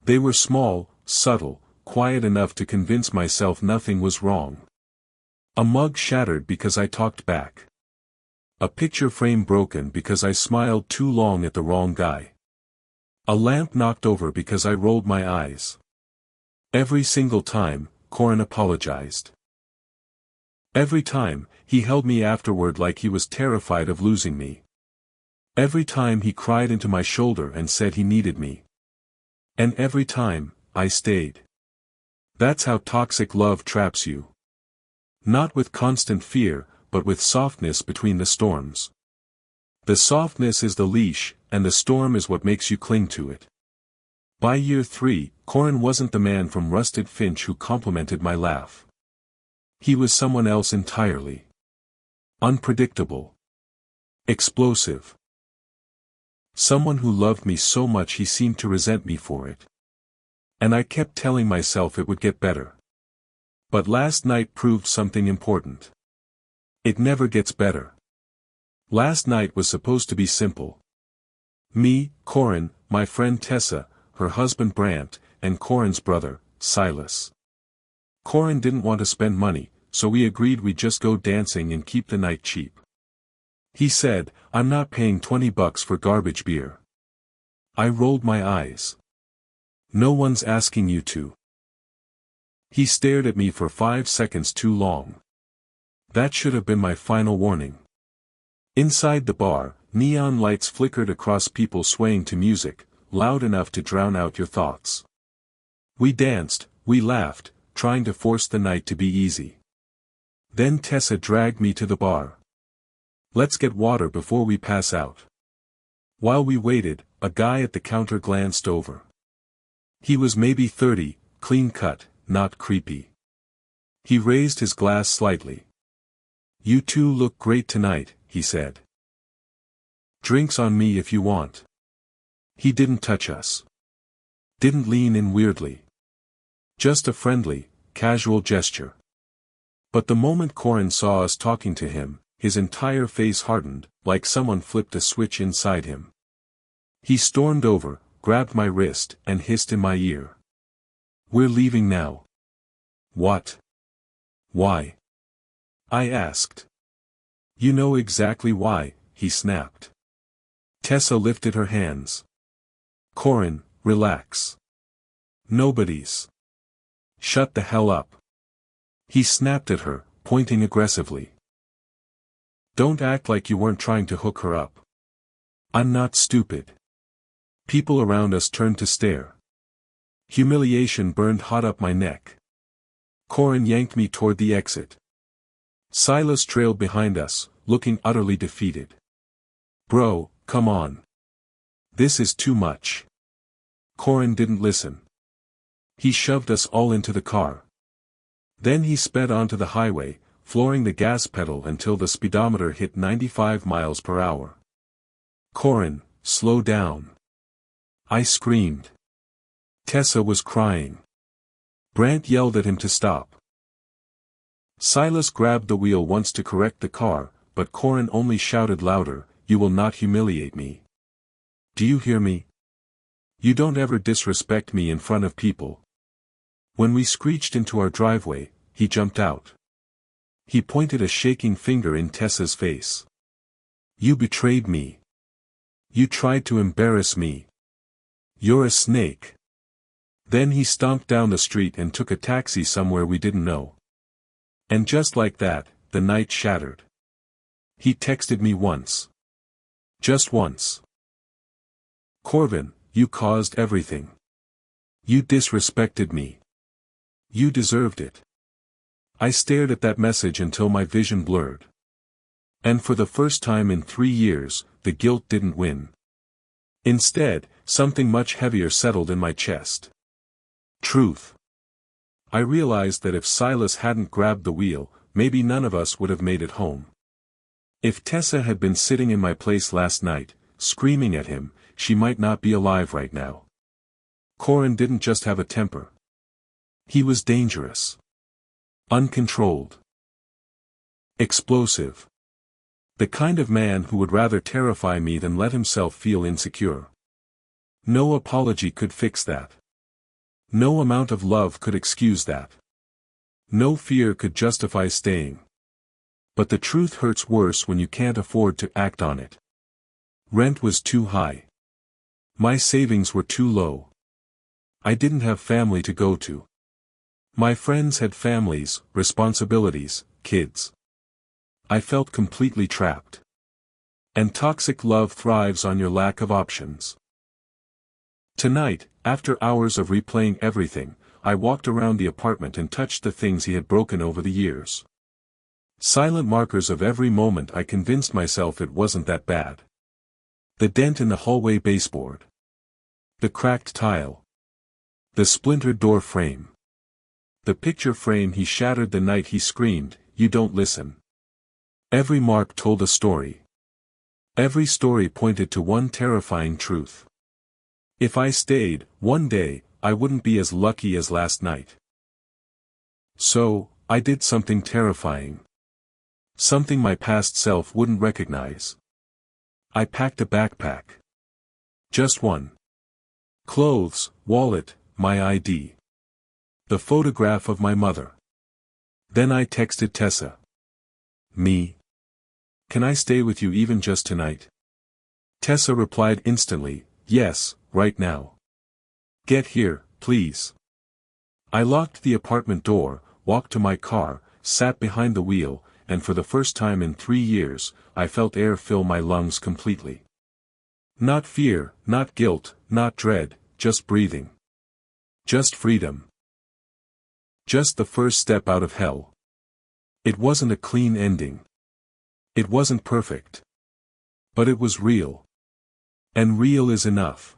Speaker 1: They were small, subtle, quiet enough to convince myself nothing was wrong. A mug shattered because I talked back. A picture frame broken because I smiled too long at the wrong guy. A lamp knocked over because I rolled my eyes. Every single time, Corin apologized. Every time, he held me afterward like he was terrified of losing me. Every time he cried into my shoulder and said he needed me. And every time, I stayed. That's how toxic love traps you. Not with constant fear, but with softness between the storms. The softness is the leash, and the storm is what makes you cling to it. By year 3, Corin wasn't the man from Rusted Finch who complimented my laugh. He was someone else entirely. Unpredictable. Explosive. Someone who loved me so much he seemed to resent me for it. And I kept telling myself it would get better. But last night proved something important. It never gets better. Last night was supposed to be simple. Me, Corin, my friend Tessa, her husband Brant, and Corin's brother, Silas. Corin didn't want to spend money, so we agreed we'd just go dancing and keep the night cheap. He said, "I'm not paying $20 for garbage beer." I rolled my eyes. "No one's asking you to." He stared at me for 5 seconds too long. That should have been my final warning. Inside the bar, neon lights flickered across people swaying to music, loud enough to drown out your thoughts. We danced, we laughed, trying to force the night to be easy. Then Tessa dragged me to the bar. "Let's get water before we pass out." While we waited, a guy at the counter glanced over. He was maybe 30, clean cut, not creepy. He raised his glass slightly. You two look great tonight, he said. Drinks on me if you want. He didn't touch us. Didn't lean in weirdly. Just a friendly, casual gesture. But the moment Corin saw us talking to him, his entire face hardened, like someone flipped a switch inside him. He stormed over, grabbed my wrist, and hissed in my ear. We're leaving now. What? Why? I asked. You know exactly why, he snapped. Tessa lifted her hands. Corin, relax. Nobody's. Shut the hell up. He snapped at her, pointing aggressively. Don't act like you weren't trying to hook her up. I'm not stupid. People around us turned to stare. Humiliation burned hot up my neck. Corin yanked me toward the exit. Silas trailed behind us, looking utterly defeated. Bro, come on. This is too much. Corin didn't listen. He shoved us all into the car. Then he sped onto the highway, flooring the gas pedal until the speedometer hit 95 miles per hour. Corin, slow down. I screamed. Tessa was crying. Brant yelled at him to stop. Silas grabbed the wheel once to correct the car, but Corin only shouted louder, You will not humiliate me. Do you hear me? You don't ever disrespect me in front of people. When we screeched into our driveway, he jumped out. He pointed a shaking finger in Tessa's face. You betrayed me. You tried to embarrass me. You're a snake. Then he stomped down the street and took a taxi somewhere we didn't know. And just like that, the night shattered. He texted me once. Just once. Corvin, you caused everything. You disrespected me. You deserved it. I stared at that message until my vision blurred. And for the first time in 3 years, the guilt didn't win. Instead, something much heavier settled in my chest. Truth. I realized that if Silas hadn't grabbed the wheel, maybe none of us would have made it home. If Tessa had been sitting in my place last night, screaming at him, she might not be alive right now. Corin didn't just have a temper. He was dangerous. Uncontrolled. Explosive. The kind of man who would rather terrify me than let himself feel insecure. No apology could fix that. No amount of love could excuse that. No fear could justify staying. But the truth hurts worse when you can't afford to act on it. Rent was too high. My savings were too low. I didn't have family to go to. My friends had families, responsibilities, kids. I felt completely trapped. And toxic love thrives on your lack of options. Tonight, after hours of replaying everything, I walked around the apartment and touched the things he had broken over the years. Silent markers of every moment. I convinced myself it wasn't that bad. The dent in the hallway baseboard. The cracked tile. The splintered door frame. The picture frame he shattered the night he screamed, "You don't listen." Every mark told a story. Every story pointed to one terrifying truth. If I stayed, one day, I wouldn't be as lucky as last night. So, I did something terrifying. Something my past self wouldn't recognize. I packed a backpack. Just one. Clothes, wallet, my ID. The photograph of my mother. Then I texted Tessa. Me. Can I stay with you even just tonight? Tessa replied instantly, yes, right now. Get here, please. I locked the apartment door, walked to my car, sat behind the wheel, and for the first time in 3 years, I felt air fill my lungs completely. Not fear, not guilt, not dread, just breathing. Just freedom. Just the first step out of hell. It wasn't a clean ending. It wasn't perfect. But it was real. And real is enough.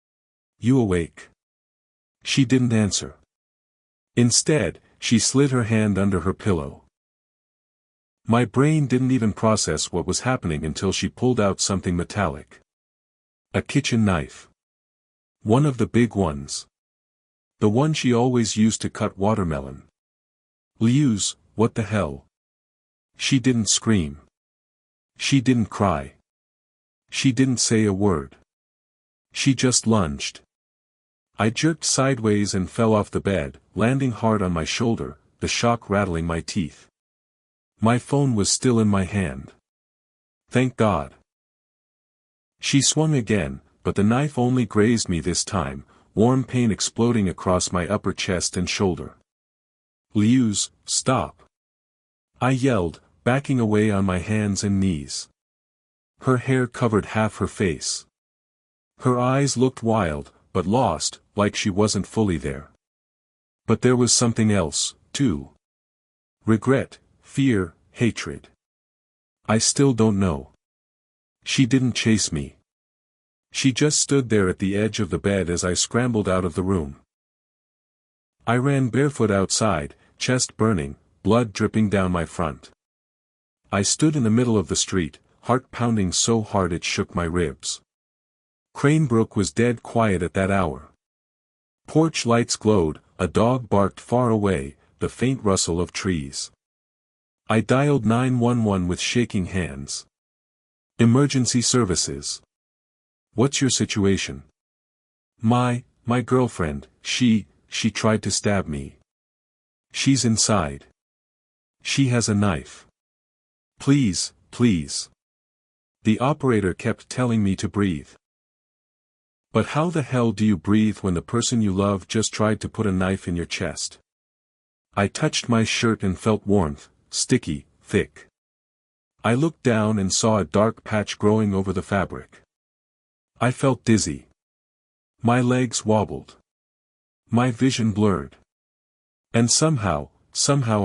Speaker 1: You awake?" She didn't answer. Instead, she slid her hand under her pillow. My brain didn't even process what was happening until she pulled out something metallic. A kitchen knife. One of the big ones. The one she always used to cut watermelon. "Liuz, what the hell?" She didn't scream. She didn't cry. She didn't say a word. She just lunged. I jerked sideways and fell off the bed, landing hard on my shoulder, the shock rattling my teeth. My phone was still in my hand. Thank God. She swung again, but the knife only grazed me this time, warm pain exploding across my upper chest and shoulder. "Liuz, stop!" I yelled, backing away on my hands and knees. Her hair covered half her face. Her eyes looked wild, but lost, like she wasn't fully there. But there was something else, too. Regret, fear, hatred. I still don't know. She didn't chase me. She just stood there at the edge of the bed as I scrambled out of the room. I ran barefoot outside, chest burning, blood dripping down my front. I stood in the middle of the street, heart pounding so hard it shook my ribs. Cranebrook was dead quiet at that hour. Porch lights glowed, a dog barked far away, the faint rustle of trees. I dialed 911 with shaking hands. "Emergency services. What's your situation?" My girlfriend, she tried to stab me. She's inside. She has a knife. Please, please." The operator kept telling me to breathe. But how the hell do you breathe when the person you love just tried to put a knife in your chest? I touched my shirt and felt warmth, sticky, thick. I looked down and saw a dark patch growing over the fabric. I felt dizzy. My legs wobbled. My vision blurred. And somehow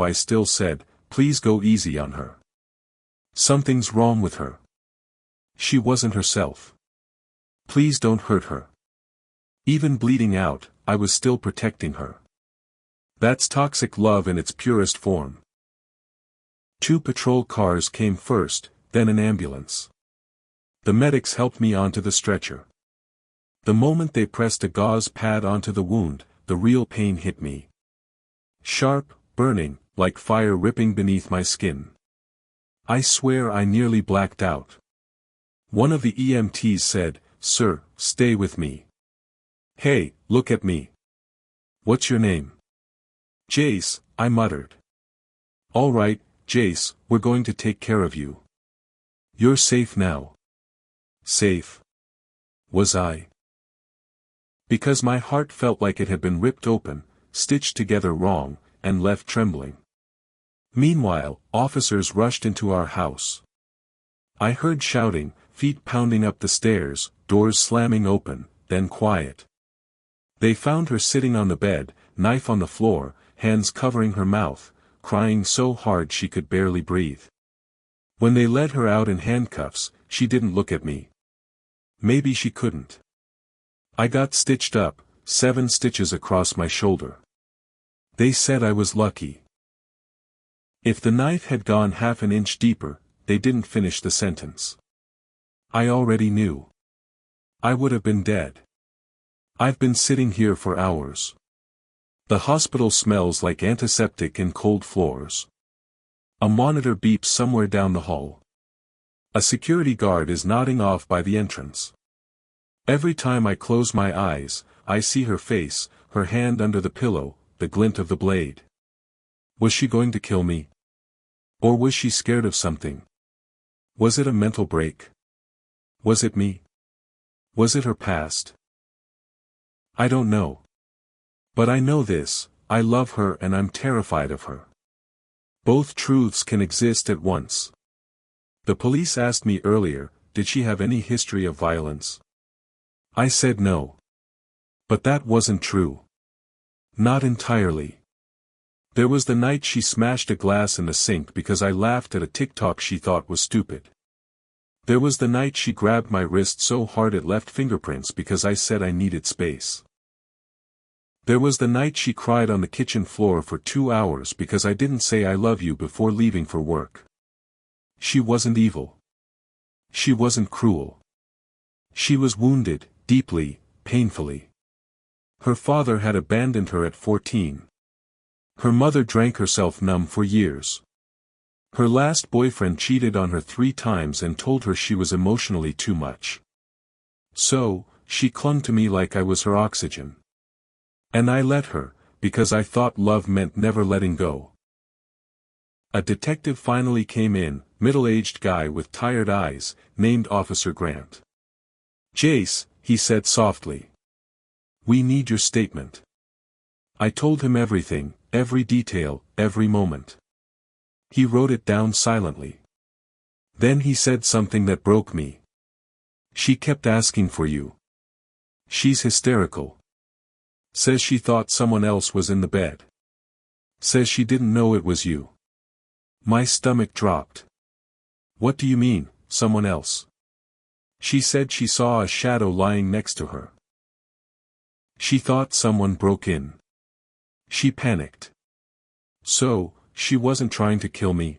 Speaker 1: I still said, "Please go easy on her. Something's wrong with her. She wasn't herself. Please don't hurt her." Even bleeding out, I was still protecting her. That's toxic love in its purest form. 2 patrol cars came first, then an ambulance. The medics helped me onto the stretcher. The moment they pressed a gauze pad onto the wound, the real pain hit me. Sharp, burning, like fire ripping beneath my skin. I swear I nearly blacked out. One of the EMTs said, "Sir, stay with me." "Hey, look at me. What's your name?" "Jace," I muttered. "All right, Jace, we're going to take care of you. You're safe now." Safe? Was I? Because my heart felt like it had been ripped open, stitched together wrong, and left trembling. Meanwhile, officers rushed into our house. I heard shouting, feet pounding up the stairs, doors slamming open, then quiet. They found her sitting on the bed, knife on the floor, hands covering her mouth, crying so hard she could barely breathe. When they led her out in handcuffs, she didn't look at me. Maybe she couldn't. I got stitched up, 7 stitches across my shoulder. They said I was lucky. If the knife had gone half an inch deeper, they didn't finish the sentence. I already knew. I would have been dead. I've been sitting here for hours. The hospital smells like antiseptic and cold floors. A monitor beeps somewhere down the hall. A security guard is nodding off by the entrance. Every time I close my eyes, I see her face, her hand under the pillow, the glint of the blade. Was she going to kill me? Or was she scared of something? Was it a mental break? Was it me? Was it her past? I don't know. But I know this, I love her and I'm terrified of her. Both truths can exist at once. The police asked me earlier, did she have any history of violence? I said no. But that wasn't true. Not entirely. There was the night she smashed a glass in the sink because I laughed at a TikTok she thought was stupid. There was the night she grabbed my wrist so hard it left fingerprints because I said I needed space. There was the night she cried on the kitchen floor for 2 hours because I didn't say I love you before leaving for work. She wasn't evil. She wasn't cruel. She was wounded, deeply, painfully. Her father had abandoned her at 14. Her mother drank herself numb for years. Her last boyfriend cheated on her 3 times and told her she was emotionally too much. So, she clung to me like I was her oxygen. And I let her, because I thought love meant never letting go. A detective finally came in, middle-aged guy with tired eyes, named Officer Grant. "Jace," he said softly. "We need your statement." I told him everything, every detail, every moment. He wrote it down silently. Then he said something that broke me. "She kept asking for you. She's hysterical. Says she thought someone else was in the bed. Says she didn't know it was you." My stomach dropped. "What do you mean, someone else?" "She said she saw a shadow lying next to her. She thought someone broke in. She panicked. So, she wasn't trying to kill me."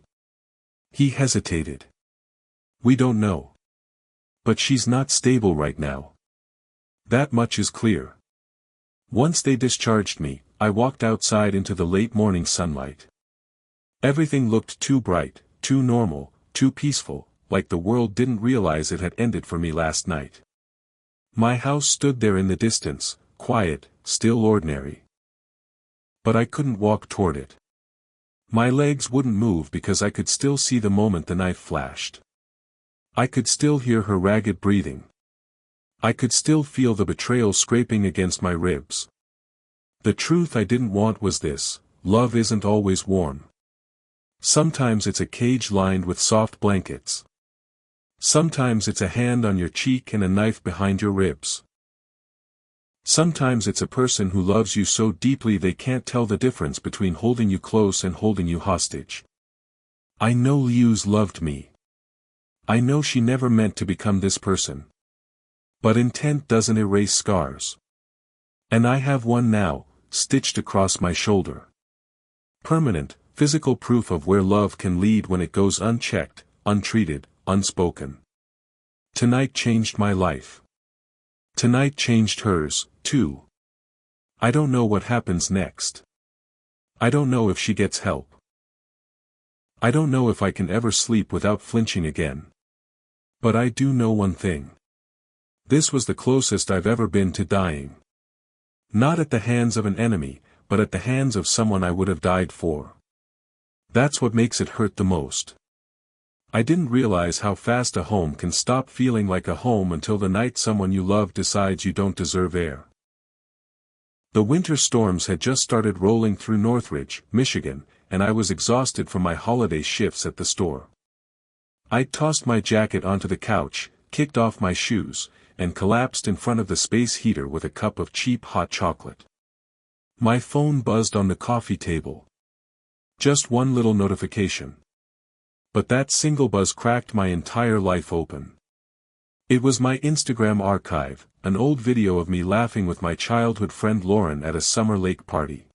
Speaker 1: He hesitated. "We don't know. But she's not stable right now. That much is clear." Once they discharged me, I walked outside into the late morning sunlight. Everything looked too bright, too normal, too peaceful, like the world didn't realize it had ended for me last night. My house stood there in the distance, quiet, still ordinary. But I couldn't walk toward it. My legs wouldn't move because I could still see the moment the knife flashed. I could still hear her ragged breathing. I could still feel the betrayal scraping against my ribs. The truth I didn't want was this: love isn't always warm. Sometimes it's a cage lined with soft blankets. Sometimes it's a hand on your cheek and a knife behind your ribs. Sometimes it's a person who loves you so deeply they can't tell the difference between holding you close and holding you hostage. I know Liu's loved me. I know she never meant to become this person. But intent doesn't erase scars. And I have one now, stitched across my shoulder. Permanent, physical proof of where love can lead when it goes unchecked, untreated, unspoken. Tonight changed my life. Tonight changed hers, too. I don't know what happens next. I don't know if she gets help. I don't know if I can ever sleep without flinching again. But I do know one thing. This was the closest I've ever been to dying. Not at the hands of an enemy, but at the hands of someone I would have died for. That's what makes it hurt the most. I didn't realize how fast a home can stop feeling like a home until the night someone you love decides you don't deserve air. The winter storms had just started rolling through Northridge, Michigan, and I was exhausted from my holiday shifts at the store. I'd tossed my jacket onto the couch, kicked off my shoes, and collapsed in front of the space heater with a cup of cheap hot chocolate. My phone buzzed on the coffee table. Just one little notification. But that single buzz cracked my entire life open. It was my Instagram archive, an old video of me laughing with my childhood friend Lauren at a summer lake party.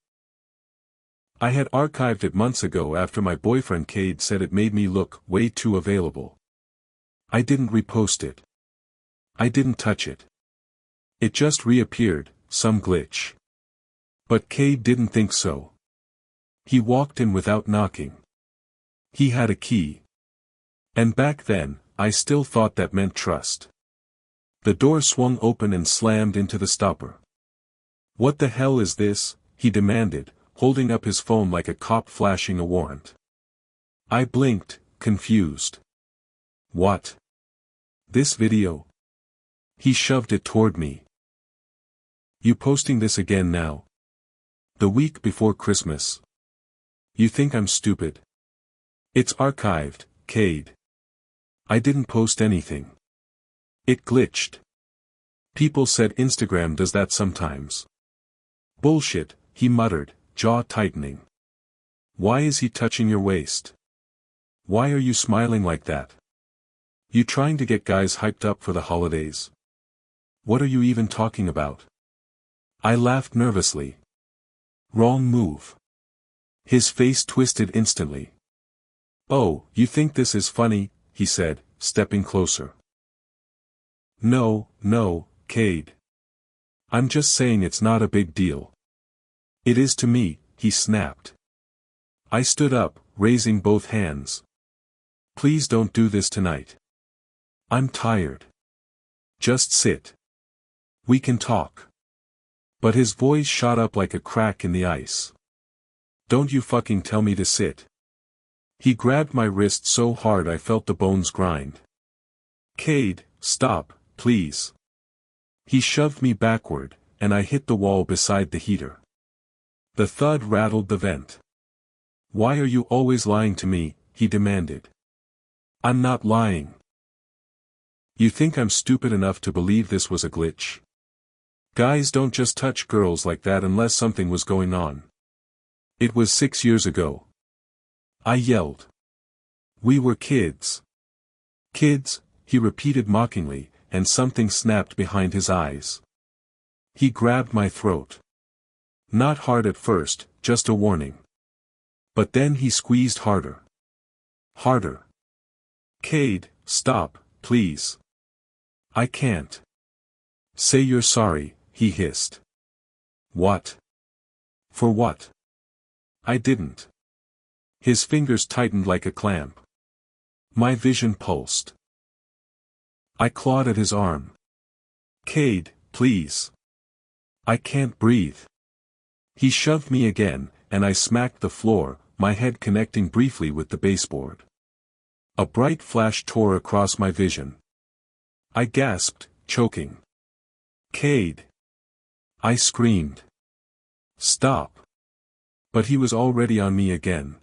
Speaker 1: I had archived it months ago after my boyfriend Cade said it made me look way too available. I didn't repost it. I didn't touch it. It just reappeared, some glitch. But Cade didn't think so. He walked in without knocking. He had a key. And back then, I still thought that meant trust. The door swung open and slammed into the stopper. "What the hell is this?" he demanded, holding up his phone like a cop flashing a warrant. I blinked, confused. "What? This video?" He shoved it toward me. "You posting this again now? The week before Christmas? You think I'm stupid?" "It's archived, Cade. I didn't post anything. It glitched. People said Instagram does that sometimes." "Bullshit," he muttered, jaw tightening. "Why is he touching your waist? Why are you smiling like that? You trying to get guys hyped up for the holidays? What are you even talking about? I laughed nervously. Wrong move. His face twisted instantly. Oh, you think this is funny, he said, stepping closer. No, Cade. I'm just saying it's not a big deal. It is to me, he snapped. I stood up, raising both hands. Please don't do this tonight. I'm tired. Just sit. We can talk. But his voice shot up like a crack in the ice. Don't you fucking tell me to sit. He grabbed my wrist so hard I felt the bones grind. Cade, stop, please. He shoved me backward, and I hit the wall beside the heater. The thud rattled the vent. Why are you always lying to me? He demanded. I'm not lying. You think I'm stupid enough to believe this was a glitch? Guys don't just touch girls like that unless something was going on. It was 6 years ago. I yelled. We were kids. Kids, he repeated mockingly, and something snapped behind his eyes. He grabbed my throat. Not hard at first, just a warning. But then he squeezed harder. Harder. Cade, stop, please. I can't. Say you're sorry, he hissed. What? For what? I didn't. His fingers tightened like a clamp. My vision pulsed. I clawed at his arm. Cade, please. I can't breathe. He shoved me again, and I smacked the floor, my head connecting briefly with the baseboard. A bright flash tore across my vision. I gasped, choking. Cade. I screamed. Stop. But he was already on me again.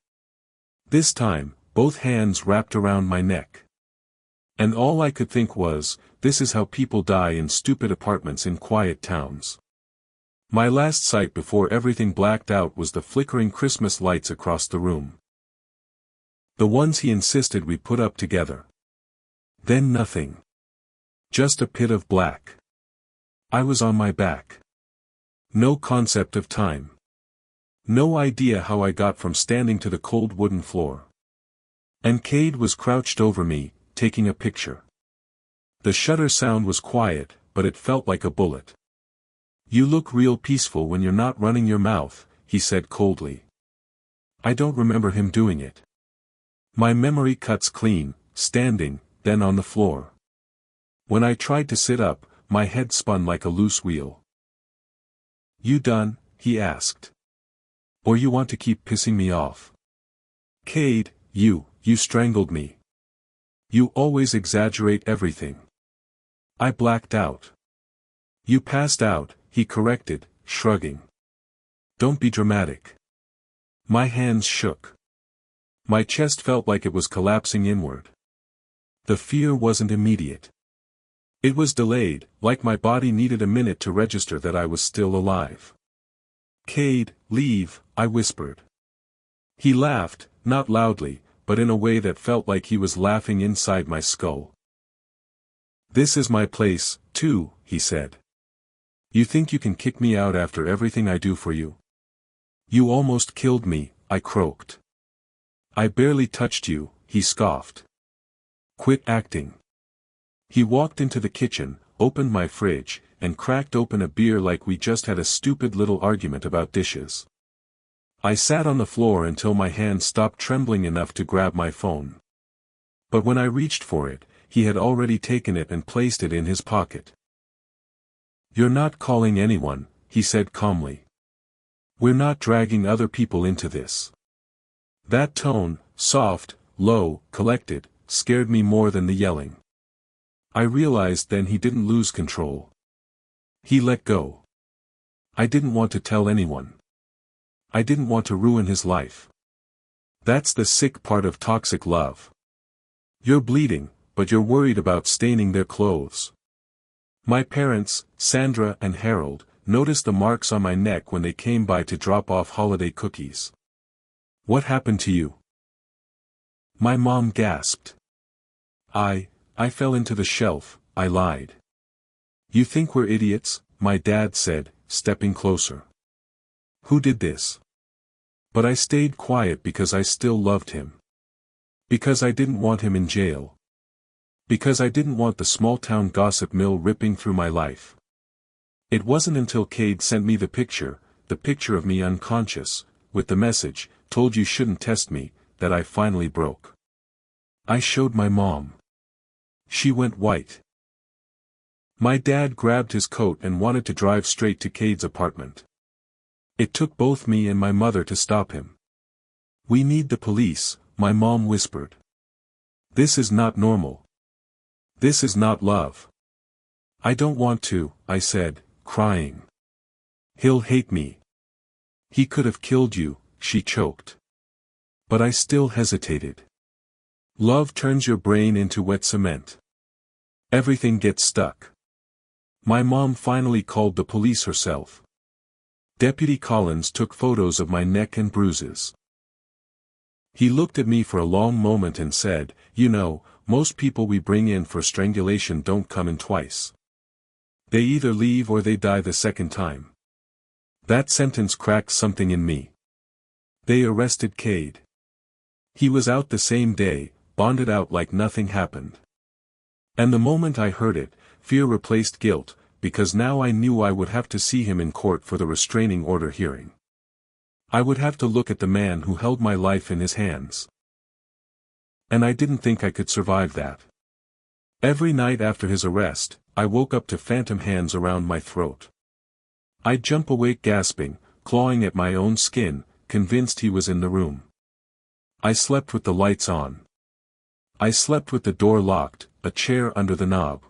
Speaker 1: This time, both hands wrapped around my neck. And all I could think was, this is how people die in stupid apartments in quiet towns. My last sight before everything blacked out was the flickering Christmas lights across the room. The ones he insisted we put up together. Then nothing. Just a pit of black. I was on my back. No concept of time. No idea how I got from standing to the cold wooden floor. And Cade was crouched over me, taking a picture. The shutter sound was quiet, but it felt like a bullet. You look real peaceful when you're not running your mouth, he said coldly. I don't remember him doing it. My memory cuts clean, standing, then on the floor. When I tried to sit up, my head spun like a loose wheel. You done? He asked. Or you want to keep pissing me off? Cade, you strangled me. You always exaggerate everything. I blacked out. You passed out, he corrected, shrugging. Don't be dramatic. My hands shook. My chest felt like it was collapsing inward. The fear wasn't immediate. It was delayed, like my body needed a minute to register that I was still alive. Cade, leave, I whispered. He laughed, not loudly, but in a way that felt like he was laughing inside my skull. This is my place, too, he said. You think you can kick me out after everything I do for you? You almost killed me, I croaked. I barely touched you, he scoffed. Quit acting. He walked into the kitchen, opened my fridge, and cracked open a beer like we just had a stupid little argument about dishes. I sat on the floor until my hand stopped trembling enough to grab my phone. But when I reached for it, he had already taken it and placed it in his pocket. You're not calling anyone, he said calmly. We're not dragging other people into this. That tone, soft, low, collected, scared me more than the yelling. I realized then he didn't lose control. He let go. I didn't want to tell anyone. I didn't want to ruin his life. That's the sick part of toxic love. You're bleeding, but you're worried about staining their clothes. My parents, Sandra and Harold, noticed the marks on my neck when they came by to drop off holiday cookies. What happened to you? My mom gasped. I I fell into the shelf, I lied. You think we're idiots? My dad said, stepping closer. Who did this? But I stayed quiet because I still loved him. Because I didn't want him in jail. Because I didn't want the small-town gossip mill ripping through my life. It wasn't until Cade sent me the picture of me unconscious, with the message, told you shouldn't test me, that I finally broke. I showed my mom. She went white. My dad grabbed his coat and wanted to drive straight to Cade's apartment. It took both me and my mother to stop him. We need the police, my mom whispered. This is not normal. This is not love. I don't want to, I said, crying. He'll hate me. He could have killed you, she choked. But I still hesitated. Love turns your brain into wet cement. Everything gets stuck. My mom finally called the police herself. Deputy Collins took photos of my neck and bruises. He looked at me for a long moment and said, you know, most people we bring in for strangulation don't come in twice. They either leave or they die the second time. That sentence cracked something in me. They arrested Cade. He was out the same day, bonded out like nothing happened. And the moment I heard it, fear replaced guilt, because now I knew I would have to see him in court for the restraining order hearing. I would have to look at the man who held my life in his hands. And I didn't think I could survive that. Every night after his arrest, I woke up to phantom hands around my throat. I'd jump awake gasping, clawing at my own skin, convinced he was in the room. I slept with the lights on. I slept with the door locked, a chair under the knob.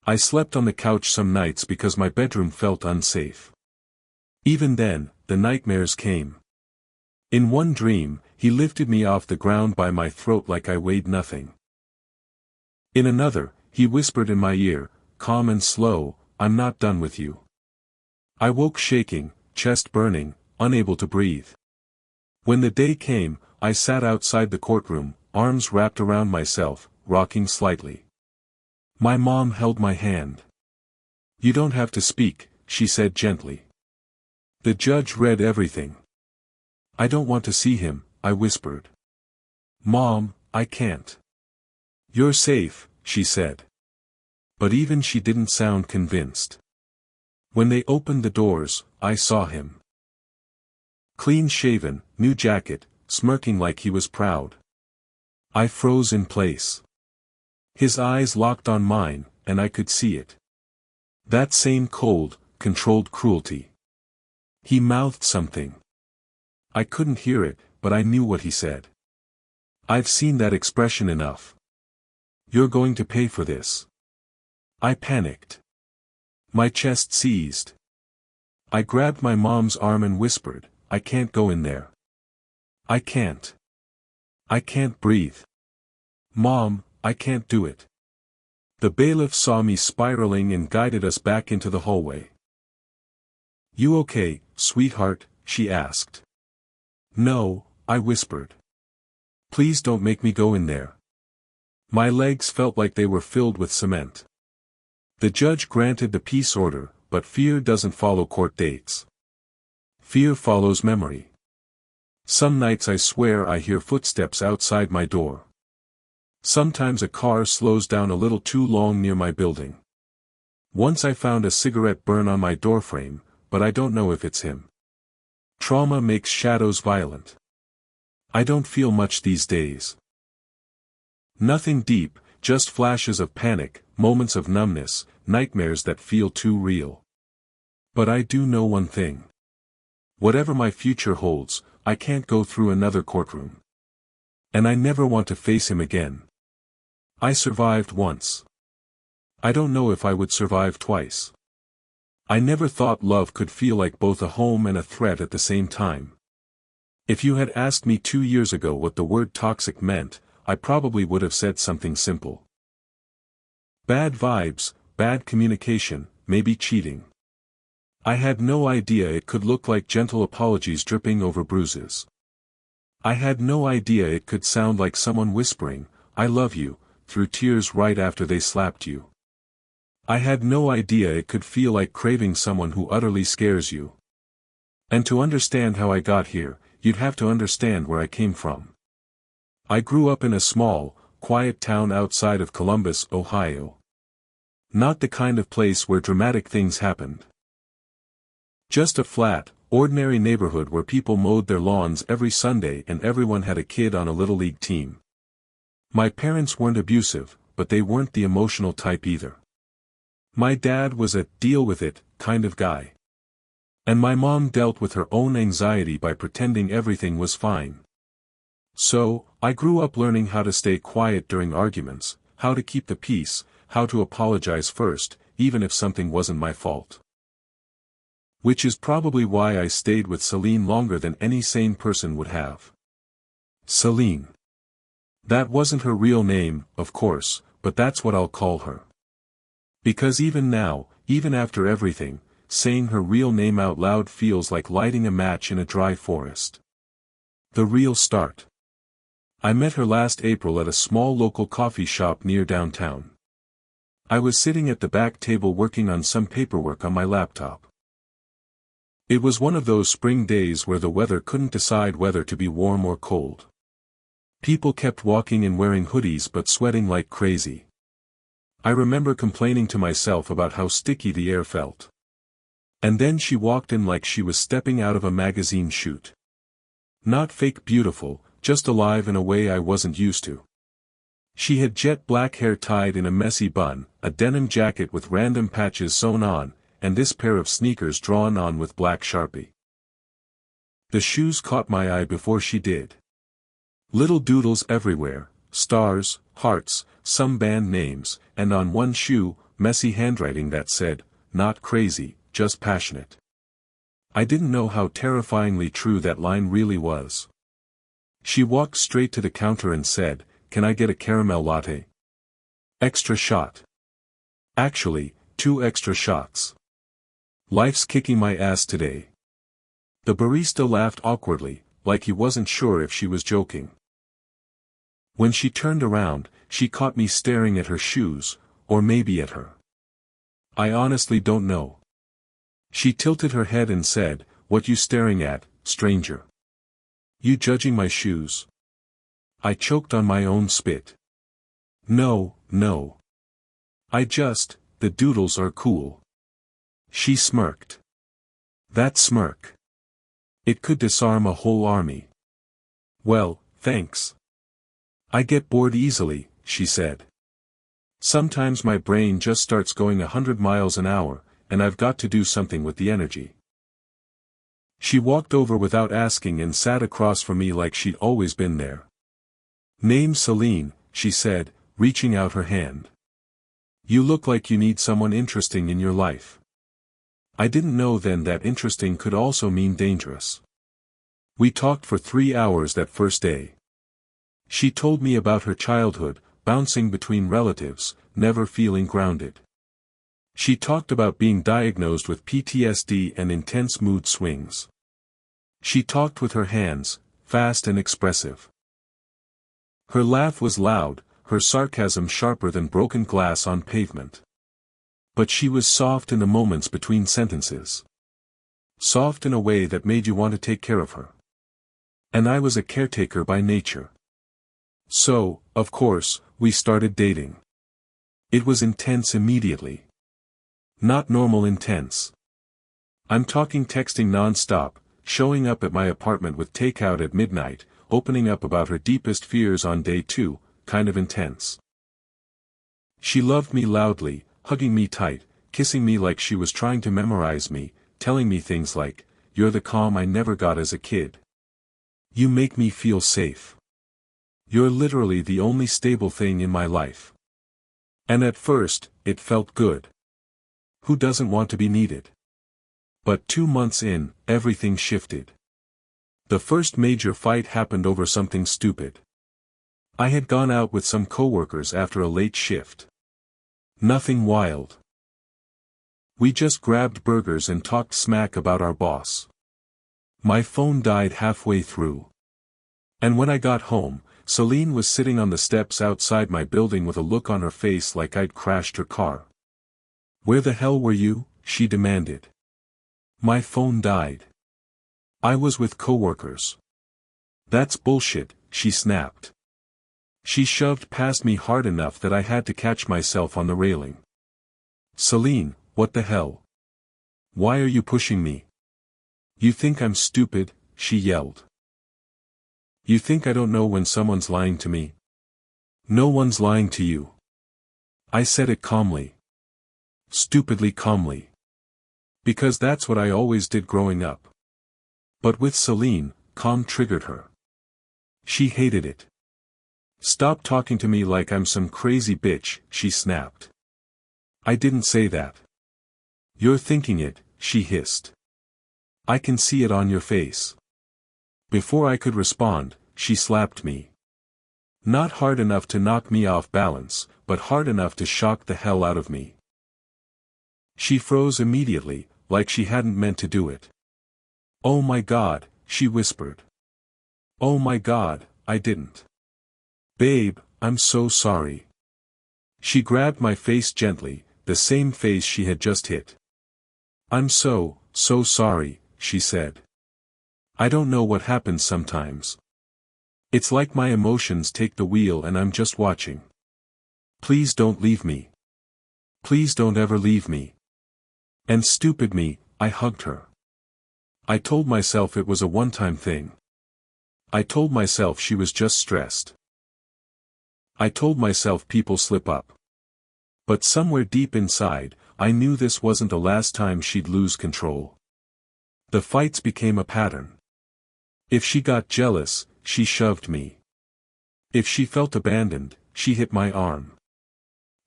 Speaker 1: I slept on the couch some nights because my bedroom felt unsafe. Even then, the nightmares came. In one dream, he lifted me off the ground by my throat like I weighed nothing. In another, he whispered in my ear, calm and slow, I'm not done with you. I woke shaking, chest burning, unable to breathe. When the day came, I sat outside the courtroom, arms wrapped around myself, rocking slightly. My mom held my hand. You don't have to speak, she said gently. The judge read everything. I don't want to see him, I whispered. Mom, I can't. You're safe, she said. But even she didn't sound convinced. When they opened the doors, I saw him. Clean-shaven, new jacket, smirking like he was proud. I froze in place. His eyes locked on mine, and I could see it. That same cold, controlled cruelty. He mouthed something. I couldn't hear it, but I knew what he said. I've seen that expression enough. You're going to pay for this. I panicked. My chest seized. I grabbed my mom's arm and whispered, I can't go in there. I can't. I can't breathe. Mom, I can't do it. The bailiff saw me spiraling and guided us back into the hallway. You okay, sweetheart? She asked. No, I whispered. Please don't make me go in there. My legs felt like they were filled with cement. The judge granted the peace order, but fear doesn't follow court dates. Fear follows memory. Some nights I swear I hear footsteps outside my door. Sometimes a car slows down a little too long near my building. Once I found a cigarette burn on my doorframe, but I don't know if it's him. Trauma makes shadows violent. I don't feel much these days. Nothing deep, just flashes of panic, moments of numbness, nightmares that feel too real. But I do know one thing. Whatever my future holds, I can't go through another courtroom. And I never want to face him again. I survived once. I don't know if I would survive twice. I never thought love could feel like both a home and a threat at the same time. If you had asked me 2 years ago what the word toxic meant, I probably would have said something simple. Bad vibes, bad communication, maybe cheating. I had no idea it could look like gentle apologies dripping over bruises. I had no idea it could sound like someone whispering, I love you, through tears right after they slapped you. I had no idea it could feel like craving someone who utterly scares you. And to understand how I got here, you'd have to understand where I came from. I grew up in a small, quiet town outside of Columbus, Ohio. Not the kind of place where dramatic things happened. Just a flat, ordinary neighborhood where people mowed their lawns every Sunday and everyone had a kid on a little league team. My parents weren't abusive, but they weren't the emotional type either. My dad was a deal with it kind of guy. And my mom dealt with her own anxiety by pretending everything was fine. So, I grew up learning how to stay quiet during arguments, how to keep the peace, how to apologize first, even if something wasn't my fault. Which is probably why I stayed with Celine longer than any sane person would have. Celine. That wasn't her real name, of course, but that's what I'll call her. Because even now, even after everything, saying her real name out loud feels like lighting a match in a dry forest. The real start. I met her last April at a small local coffee shop near downtown. I was sitting at the back table working on some paperwork on my laptop. It was one of those spring days where the weather couldn't decide whether to be warm or cold. People kept walking and wearing hoodies but sweating like crazy. I remember complaining to myself about how sticky the air felt. And then she walked in like she was stepping out of a magazine shoot. Not fake beautiful, just alive in a way I wasn't used to. She had jet black hair tied in a messy bun, a denim jacket with random patches sewn on, and this pair of sneakers drawn on with black Sharpie. The shoes caught my eye before she did. Little doodles everywhere, stars, hearts, some band names, and on one shoe, messy handwriting that said, "Not crazy, just passionate." I didn't know how terrifyingly true that line really was. She walked straight to the counter and said, "Can I get a caramel latte? Extra shot." Actually, 2 extra shots. Life's kicking my ass today. The barista laughed awkwardly, like he wasn't sure if she was joking. When she turned around, she caught me staring at her shoes, or maybe at her. I honestly don't know. She tilted her head and said, "What you staring at, stranger? You judging my shoes?" I choked on my own spit. No. The doodles are cool. She smirked. That smirk. It could disarm a whole army. Well, thanks. I get bored easily, she said. Sometimes my brain just starts going 100 miles an hour, and I've got to do something with the energy. She walked over without asking and sat across from me like she'd always been there. "Name's Celine," she said, reaching out her hand. "You look like you need someone interesting in your life." I didn't know then that interesting could also mean dangerous. We talked for 3 hours that first day. She told me about her childhood, bouncing between relatives, never feeling grounded. She talked about being diagnosed with PTSD and intense mood swings. She talked with her hands, fast and expressive. Her laugh was loud, her sarcasm sharper than broken glass on pavement. But she was soft in the moments between sentences. Soft in a way that made you want to take care of her. And I was a caretaker by nature. So, of course, we started dating. It was intense immediately. Not normal intense. I'm talking texting non-stop, showing up at my apartment with takeout at midnight, opening up about her deepest fears on day 2, kind of intense. She loved me loudly, hugging me tight, kissing me like she was trying to memorize me, telling me things like, "You're the calm I never got as a kid. You make me feel safe. You're literally the only stable thing in my life." And at first, it felt good. Who doesn't want to be needed? But 2 months in, everything shifted. The first major fight happened over something stupid. I had gone out with some coworkers after a late shift. Nothing wild. We just grabbed burgers and talked smack about our boss. My phone died halfway through. And when I got home, Celine was sitting on the steps outside my building with a look on her face like I'd crashed her car. "Where the hell were you?" she demanded. "My phone died. I was with coworkers." "That's bullshit," she snapped. She shoved past me hard enough that I had to catch myself on the railing. "Celine, what the hell? Why are you pushing me? You think I'm stupid?" she yelled. "You think I don't know when someone's lying to me?" "No one's lying to you." I said it calmly. Stupidly calmly. Because that's what I always did growing up. But with Celine, calm triggered her. She hated it. "Stop talking to me like I'm some crazy bitch," she snapped. "I didn't say that." "You're thinking it," she hissed. "I can see it on your face." Before I could respond, she slapped me. Not hard enough to knock me off balance, but hard enough to shock the hell out of me. She froze immediately, like she hadn't meant to do it. "Oh my God," she whispered. "Oh my God, I didn't. Babe, I'm so sorry." She grabbed my face gently, the same face she had just hit. "I'm so sorry," she said. "I don't know what happens sometimes. It's like my emotions take the wheel and I'm just watching. Please don't leave me. Please don't ever leave me." And stupid me, I hugged her. I told myself it was a one-time thing. I told myself she was just stressed. I told myself people slip up. But somewhere deep inside, I knew this wasn't the last time she'd lose control. The fights became a pattern. If she got jealous, she shoved me. If she felt abandoned, she hit my arm.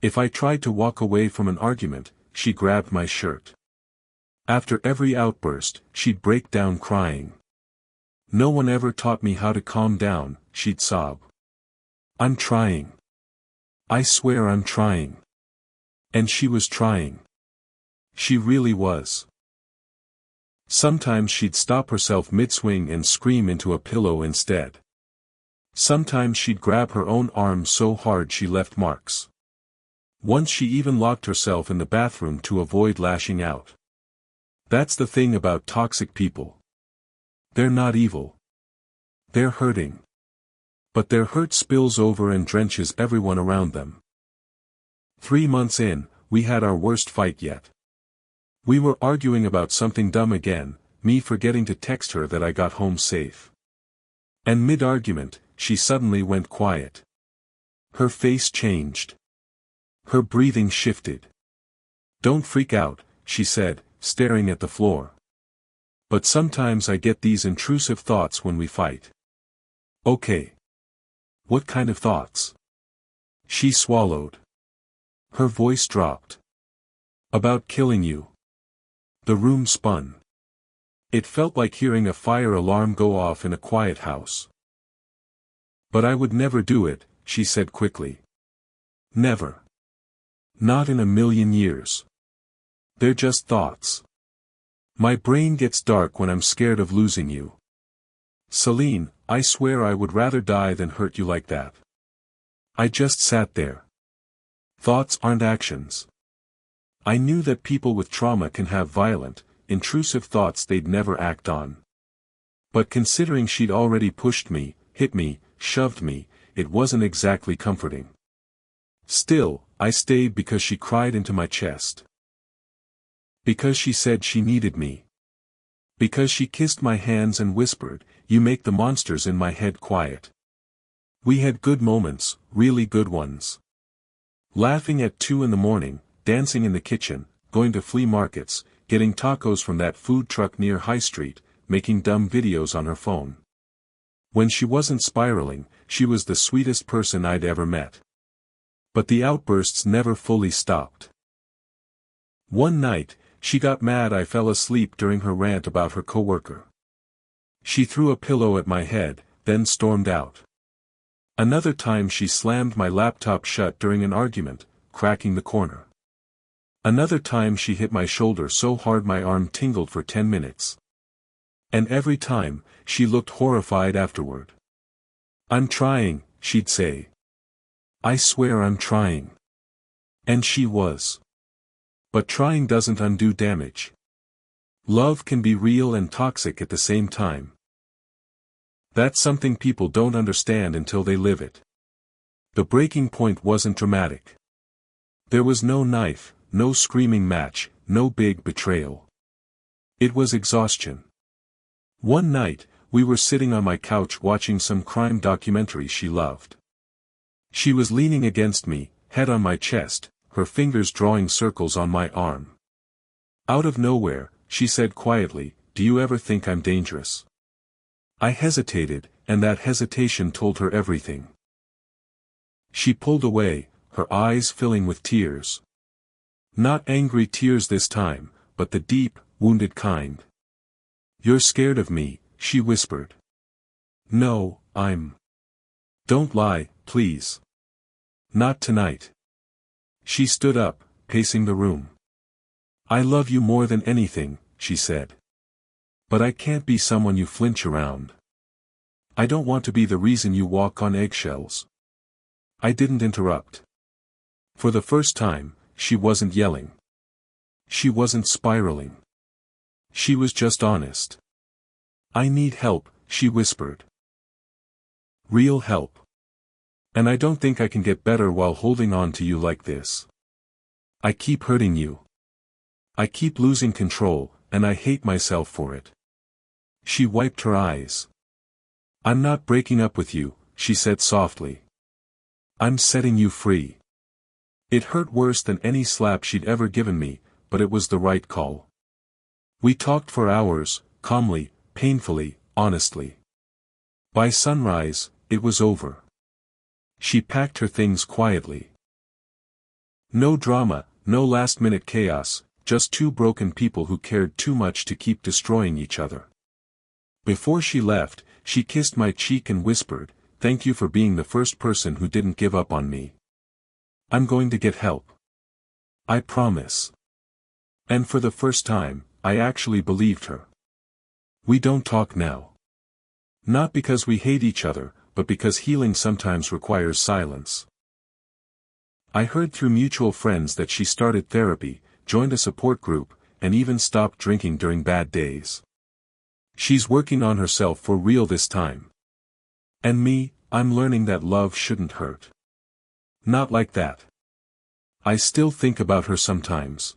Speaker 1: If I tried to walk away from an argument, she grabbed my shirt. After every outburst, she'd break down crying. "No one ever taught me how to calm down," she'd sob. "I'm trying. I swear I'm trying." And she was trying. She really was. Sometimes she'd stop herself mid-swing and scream into a pillow instead. Sometimes she'd grab her own arm so hard she left marks. Once she even locked herself in the bathroom to avoid lashing out. That's the thing about toxic people. They're not evil. They're hurting. But their hurt spills over and drenches everyone around them. 3 months in, we had our worst fight yet. We were arguing about something dumb again, me forgetting to text her that I got home safe. And mid-argument, she suddenly went quiet. Her face changed. Her breathing shifted. "Don't freak out," she said, staring at the floor. "But sometimes I get these intrusive thoughts when we fight." "Okay. What kind of thoughts?" She swallowed. Her voice dropped. "About killing you." The room spun. It felt like hearing a fire alarm go off in a quiet house. "But I would never do it," she said quickly. "Never. Not in a million years. They're just thoughts. My brain gets dark when I'm scared of losing you. Celine, I swear I would rather die than hurt you like that." I just sat there. Thoughts aren't actions. I knew that people with trauma can have violent, intrusive thoughts they'd never act on. But considering she'd already pushed me, hit me, shoved me, it wasn't exactly comforting. Still, I stayed because she cried into my chest. Because she said she needed me. Because she kissed my hands and whispered, "You make the monsters in my head quiet." We had good moments, really good ones. Laughing at 2 in the morning, dancing in the kitchen, going to flea markets, getting tacos from that food truck near High Street, making dumb videos on her phone. When she wasn't spiraling, she was the sweetest person I'd ever met. But the outbursts never fully stopped. One night, she got mad I fell asleep during her rant about her coworker. She threw a pillow at my head, then stormed out. Another time she slammed my laptop shut during an argument, cracking the corner. Another time she hit my shoulder so hard my arm tingled for 10 minutes. And every time, she looked horrified afterward. "I'm trying," she'd say. I swear I'm trying. And she was. But trying doesn't undo damage. Love can be real and toxic at the same time. That's something people don't understand until they live it. The breaking point wasn't dramatic. There was no knife, no screaming match, no big betrayal. It was exhaustion. One night, we were sitting on my couch watching some crime documentary she loved. She was leaning against me, head on my chest, her fingers drawing circles on my arm. Out of nowhere, she said quietly, "Do you ever think I'm dangerous?" I hesitated, and that hesitation told her everything. She pulled away, her eyes filling with tears. Not angry tears this time, but the deep, wounded kind. "You're scared of me," she whispered. "No, I'm." "Don't lie, please." "Not tonight." She stood up, pacing the room. "I love you more than anything," she said. "But I can't be someone you flinch around. I don't want to be the reason you walk on eggshells." I didn't interrupt. For the first time, she wasn't yelling. She wasn't spiraling. She was just honest. "I need help," she whispered. "Real help. And I don't think I can get better while holding on to you like this. I keep hurting you. I keep losing control, and I hate myself for it." She wiped her eyes. "I'm not breaking up with you," she said softly. "I'm setting you free." It hurt worse than any slap she'd ever given me, but it was the right call. We talked for hours, calmly, painfully, honestly. By sunrise, it was over. She packed her things quietly. No drama, no last-minute chaos, just two broken people who cared too much to keep destroying each other. Before she left, she kissed my cheek and whispered, "Thank you for being the first person who didn't give up on me. I'm going to get help. I promise." And for the first time, I actually believed her. We don't talk now. Not because we hate each other, but because healing sometimes requires silence. I heard through mutual friends that she started therapy, joined a support group, and even stopped drinking during bad days. She's working on herself for real this time. And me, I'm learning that love shouldn't hurt. Not like that. I still think about her sometimes.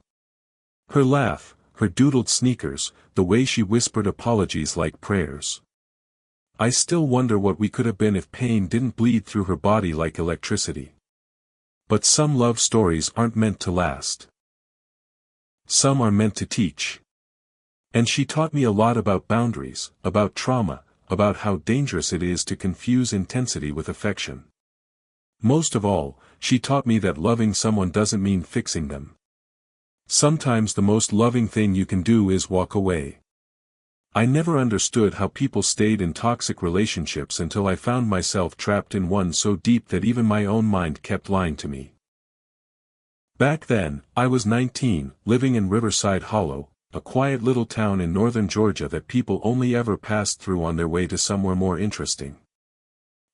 Speaker 1: Her laugh, her doodled sneakers, the way she whispered apologies like prayers. I still wonder what we could have been if pain didn't bleed through her body like electricity. But some love stories aren't meant to last. Some are meant to teach. And she taught me a lot about boundaries, about trauma, about how dangerous it is to confuse intensity with affection. Most of all, she taught me that loving someone doesn't mean fixing them. Sometimes the most loving thing you can do is walk away. I never understood how people stayed in toxic relationships until I found myself trapped in one so deep that even my own mind kept lying to me. Back then, I was 19, living in Riverside Hollow, a quiet little town in northern Georgia that people only ever passed through on their way to somewhere more interesting.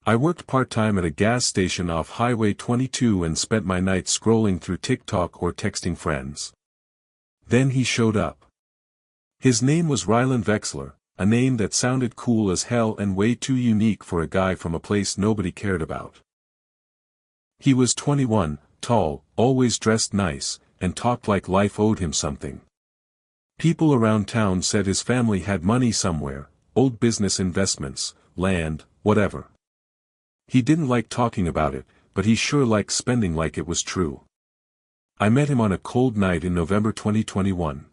Speaker 1: I worked part-time at a gas station off Highway 22 and spent my nights scrolling through TikTok or texting friends. Then he showed up. His name was Ryland Vexler, a name that sounded cool as hell and way too unique for a guy from a place nobody cared about. He was 21, tall, always dressed nice, and talked like life owed him something. People around town said his family had money somewhere, old business investments, land, whatever. He didn't like talking about it, but he sure liked spending like it was true. I met him on a cold night in November 2021.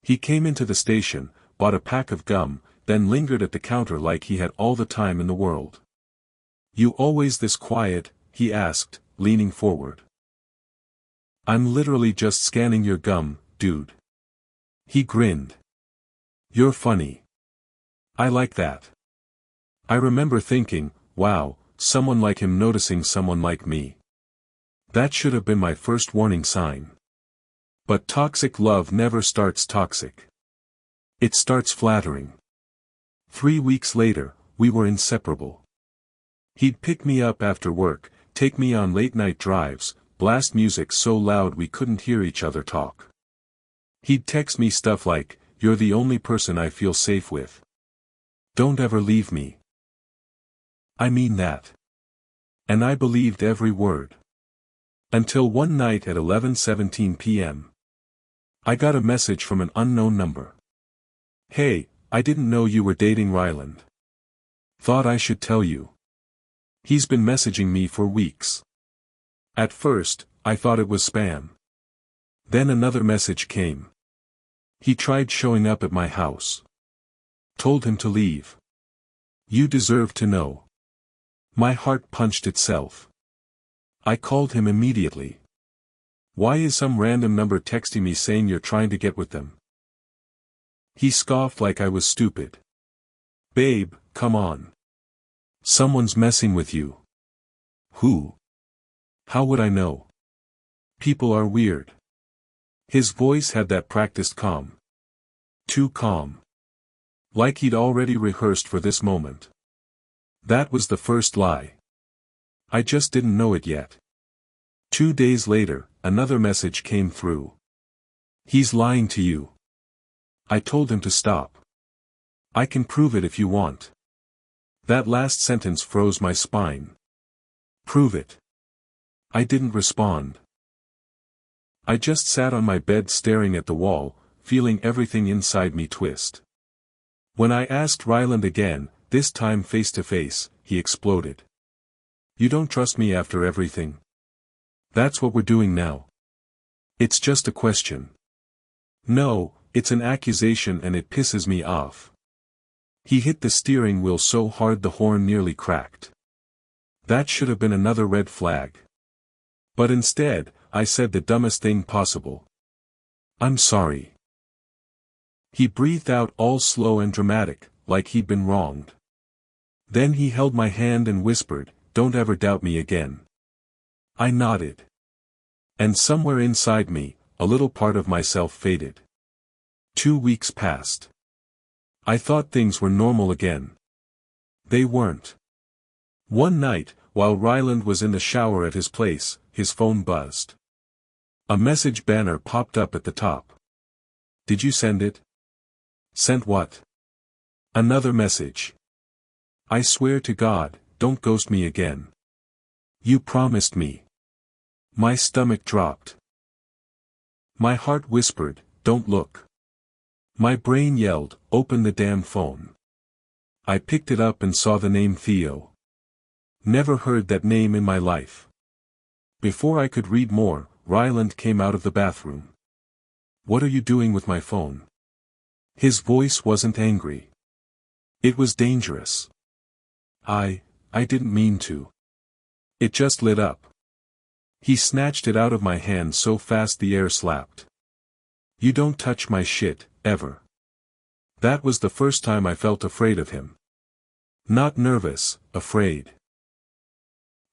Speaker 1: He came into the station, bought a pack of gum, then lingered at the counter like he had all the time in the world. "You always this quiet?" he asked, leaning forward. "I'm literally just scanning your gum, dude." He grinned. "You're funny. I like that." I remember thinking, wow, someone like him noticing someone like me. That should have been my first warning sign. But toxic love never starts toxic. It starts flattering. 3 weeks later, we were inseparable. He'd pick me up after work, take me on late-night drives, blast music so loud we couldn't hear each other talk. He'd text me stuff like, "You're the only person I feel safe with. Don't ever leave me." I mean that. And I believed every word. Until one night at 11:17 p.m. I got a message from an unknown number. "Hey, I didn't know you were dating Ryland. Thought I should tell you. He's been messaging me for weeks." At first, I thought it was spam. Then another message came. "He tried showing up at my house. Told him to leave. You deserve to know." My heart punched itself. I called him immediately. "Why is some random number texting me saying you're trying to get with them?" He scoffed like I was stupid. "Babe, come on. Someone's messing with you." "Who? How would I know? People are weird." His voice had that practiced calm. Too calm. Like he'd already rehearsed for this moment. That was the first lie. I just didn't know it yet. 2 days later, another message came through. "He's lying to you." I told him to stop. "I can prove it if you want." That last sentence froze my spine. "Prove it." I didn't respond. I just sat on my bed staring at the wall, feeling everything inside me twist. When I asked Ryland again, this time face to face, he exploded. "You don't trust me after everything? That's what we're doing now. It's just a question." "No, it's an accusation and it pisses me off." He hit the steering wheel so hard the horn nearly cracked. That should have been another red flag. But instead, I said the dumbest thing possible. "I'm sorry." He breathed out all slow and dramatic, like he'd been wronged. Then he held my hand and whispered, "Don't ever doubt me again." I nodded. And somewhere inside me, a little part of myself faded. 2 weeks passed. I thought things were normal again. They weren't. One night, while Ryland was in the shower at his place, his phone buzzed. A message banner popped up at the top. "Did you send it?" "Sent what?" "Another message. I swear to God, don't ghost me again. You promised me." My stomach dropped. My heart whispered, "Don't look." My brain yelled, "Open the damn phone." I picked it up and saw the name Theo. Never heard that name in my life. Before I could read more, Ryland came out of the bathroom. "What are you doing with my phone?" His voice wasn't angry. It was dangerous. I didn't mean to. It just lit up." He snatched it out of my hand so fast the air slapped. "You don't touch my shit, ever." That was the first time I felt afraid of him. Not nervous, afraid.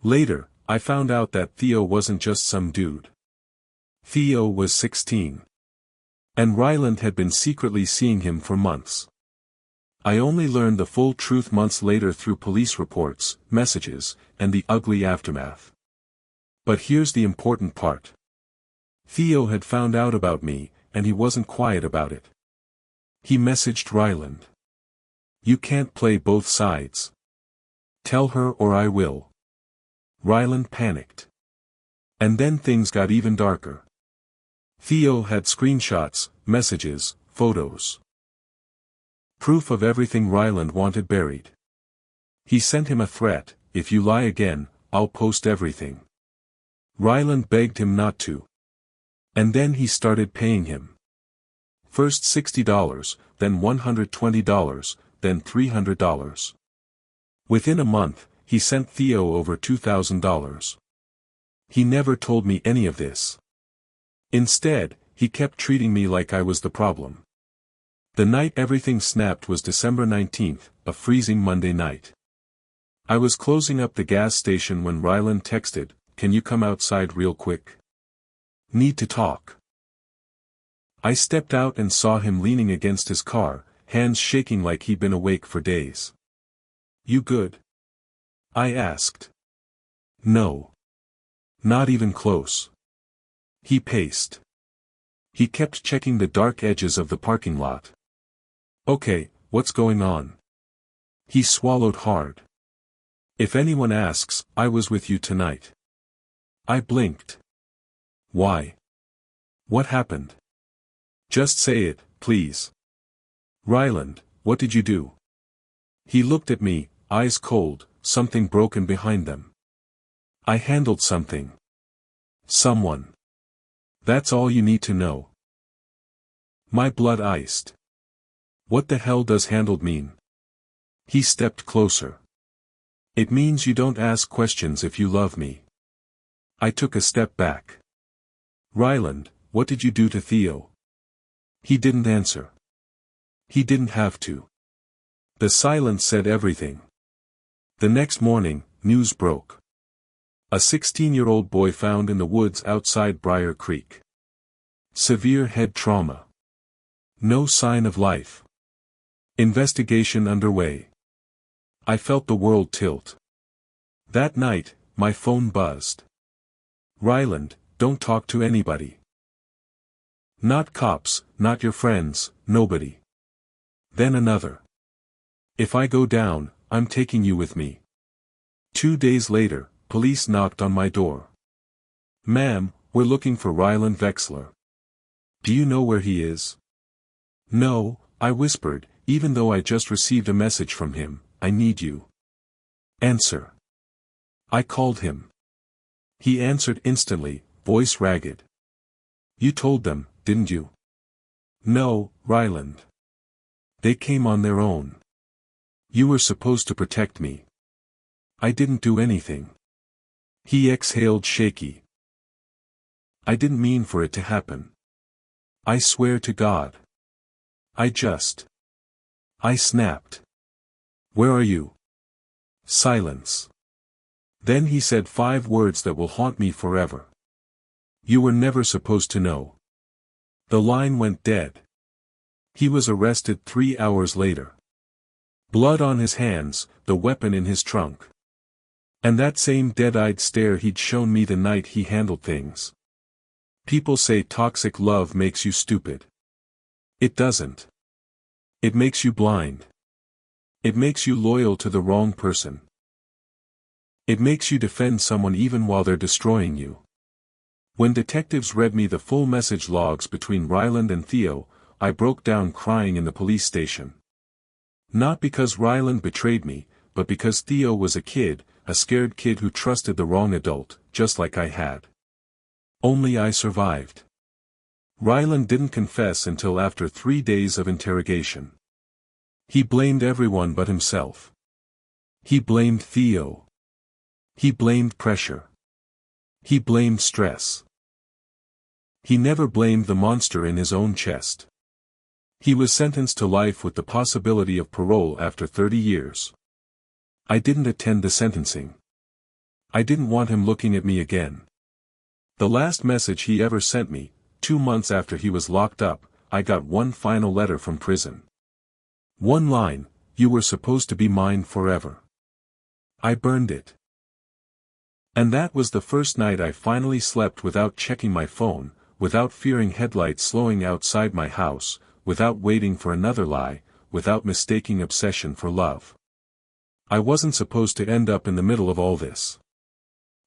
Speaker 1: Later, I found out that Theo wasn't just some dude. Theo was 16. And Ryland had been secretly seeing him for months. I only learned the full truth months later through police reports, messages, and the ugly aftermath. But here's the important part. Theo had found out about me, and he wasn't quiet about it. He messaged Ryland. "You can't play both sides. Tell her or I will." Ryland panicked. And then things got even darker. Theo had screenshots, messages, photos. Proof of everything Ryland wanted buried. He sent him a threat, "If you lie again, I'll post everything." Ryland begged him not to. And then he started paying him. First $60, then $120, then $300. Within a month, he sent Theo over $2,000. He never told me any of this. Instead, he kept treating me like I was the problem. The night everything snapped was December 19th, a freezing Monday night. I was closing up the gas station when Ryland texted, "Can you come outside real quick? Need to talk." I stepped out and saw him leaning against his car, hands shaking like he'd been awake for days. "You good?" I asked. No. Not even close. He paced. He kept checking the dark edges of the parking lot. Okay, what's going on? He swallowed hard. If anyone asks, I was with you tonight. I blinked. Why? What happened? Just say it, please. Ryland, what did you do? He looked at me, eyes cold, something broken behind them. I handled something. Someone. That's all you need to know. My blood iced. What the hell does handled mean? He stepped closer. It means you don't ask questions if you love me. I took a step back. Ryland, what did you do to Theo? He didn't answer. He didn't have to. The silence said everything. The next morning, news broke. A 16-year-old boy found in the woods outside Briar Creek. Severe head trauma. No sign of life. Investigation underway. I felt the world tilt. That night, my phone buzzed. Ryland, don't talk to anybody. Not cops, not your friends, nobody. Then another. If I go down, I'm taking you with me. 2 days later, police knocked on my door. Ma'am, we're looking for Ryland Vexler. Do you know where he is? No, I whispered, even though I just received a message from him, I need you. Answer. I called him. He answered instantly, voice ragged. You told them, didn't you? No, Ryland. They came on their own. You were supposed to protect me. I didn't do anything. He exhaled shaky. I didn't mean for it to happen. I swear to God. I snapped. Where are you? Silence. Then he said 5 words that will haunt me forever. You were never supposed to know. The line went dead. He was arrested 3 hours later. Blood on his hands, the weapon in his trunk. And that same dead-eyed stare he'd shown me the night he handled things. People say toxic love makes you stupid. It doesn't. It makes you blind. It makes you loyal to the wrong person. It makes you defend someone even while they're destroying you. When detectives read me the full message logs between Ryland and Theo, I broke down crying in the police station. Not because Ryland betrayed me, but because Theo was a scared kid who trusted the wrong adult, just like I had. Only I survived. Ryland didn't confess until after 3 days of interrogation. He blamed everyone but himself. He blamed Theo. He blamed pressure. He blamed stress. He never blamed the monster in his own chest. He was sentenced to life with the possibility of parole after 30 years. I didn't attend the sentencing. I didn't want him looking at me again. The last message he ever sent me, 2 months after he was locked up, I got one final letter from prison. One line, you were supposed to be mine forever. I burned it. And that was the first night I finally slept without checking my phone, without fearing headlights slowing outside my house, without waiting for another lie, without mistaking obsession for love. I wasn't supposed to end up in the middle of all this.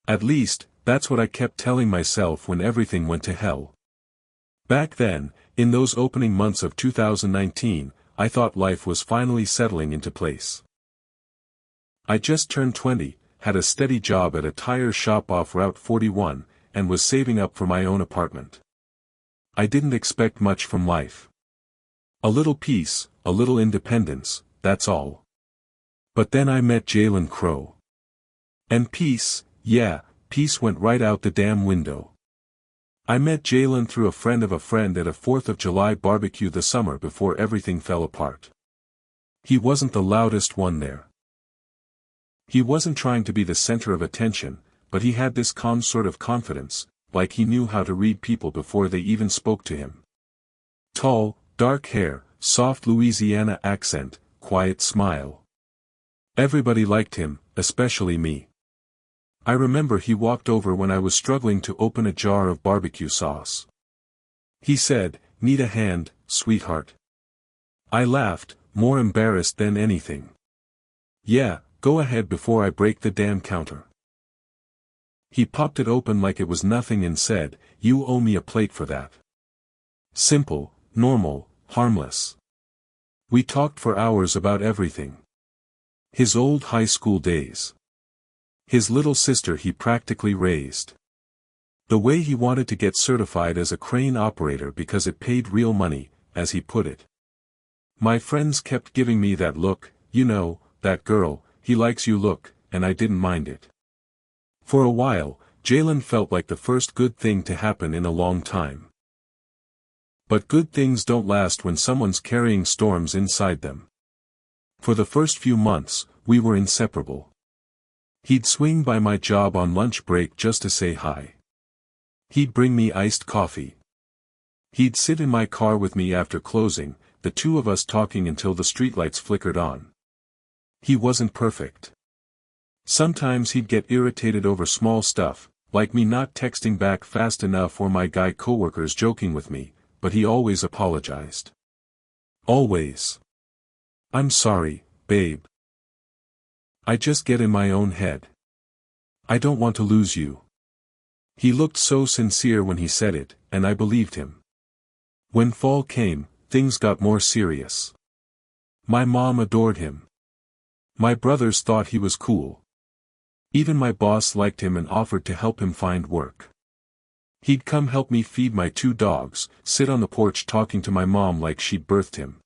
Speaker 1: At least, that's what I kept telling myself when everything went to hell. Back then, in those opening months of 2019, I thought life was finally settling into place. I just turned 20, had a steady job at a tire shop off Route 41, and was saving up for my own apartment. I didn't expect much from life. A little peace, a little independence, that's all. But then I met Jalen Crow. And peace, yeah, peace went right out the damn window. I met Jalen through a friend of a friend at a 4th of July barbecue the summer before everything fell apart. He wasn't the loudest one there. He wasn't trying to be the center of attention, but he had this calm sort of confidence, like he knew how to read people before they even spoke to him. Tall, dark hair, soft Louisiana accent, quiet smile. Everybody liked him, especially me. I remember he walked over when I was struggling to open a jar of barbecue sauce. He said, "Need a hand, sweetheart?" I laughed, more embarrassed than anything. "Yeah, go ahead before I break the damn counter." He popped it open like it was nothing and said, "You owe me a plate for that." Simple, normal, harmless. We talked for hours about everything. His old high school days. His little sister he practically raised. The way he wanted to get certified as a crane operator because it paid real money, as he put it. My friends kept giving me that look, you know, that girl, he likes you look, and I didn't mind it. For a while, Jalen felt like the first good thing to happen in a long time. But good things don't last when someone's carrying storms inside them. For the first few months, we were inseparable. He'd swing by my job on lunch break just to say hi. He'd bring me iced coffee. He'd sit in my car with me after closing, the two of us talking until the streetlights flickered on. He wasn't perfect. Sometimes he'd get irritated over small stuff, like me not texting back fast enough or my guy coworkers joking with me, but he always apologized. Always. "I'm sorry, babe. I just get in my own head. I don't want to lose you." He looked so sincere when he said it, and I believed him. When fall came, things got more serious. My mom adored him. My brothers thought he was cool. Even my boss liked him and offered to help him find work. He'd come help me feed my 2 dogs, sit on the porch talking to my mom like she'd birthed him.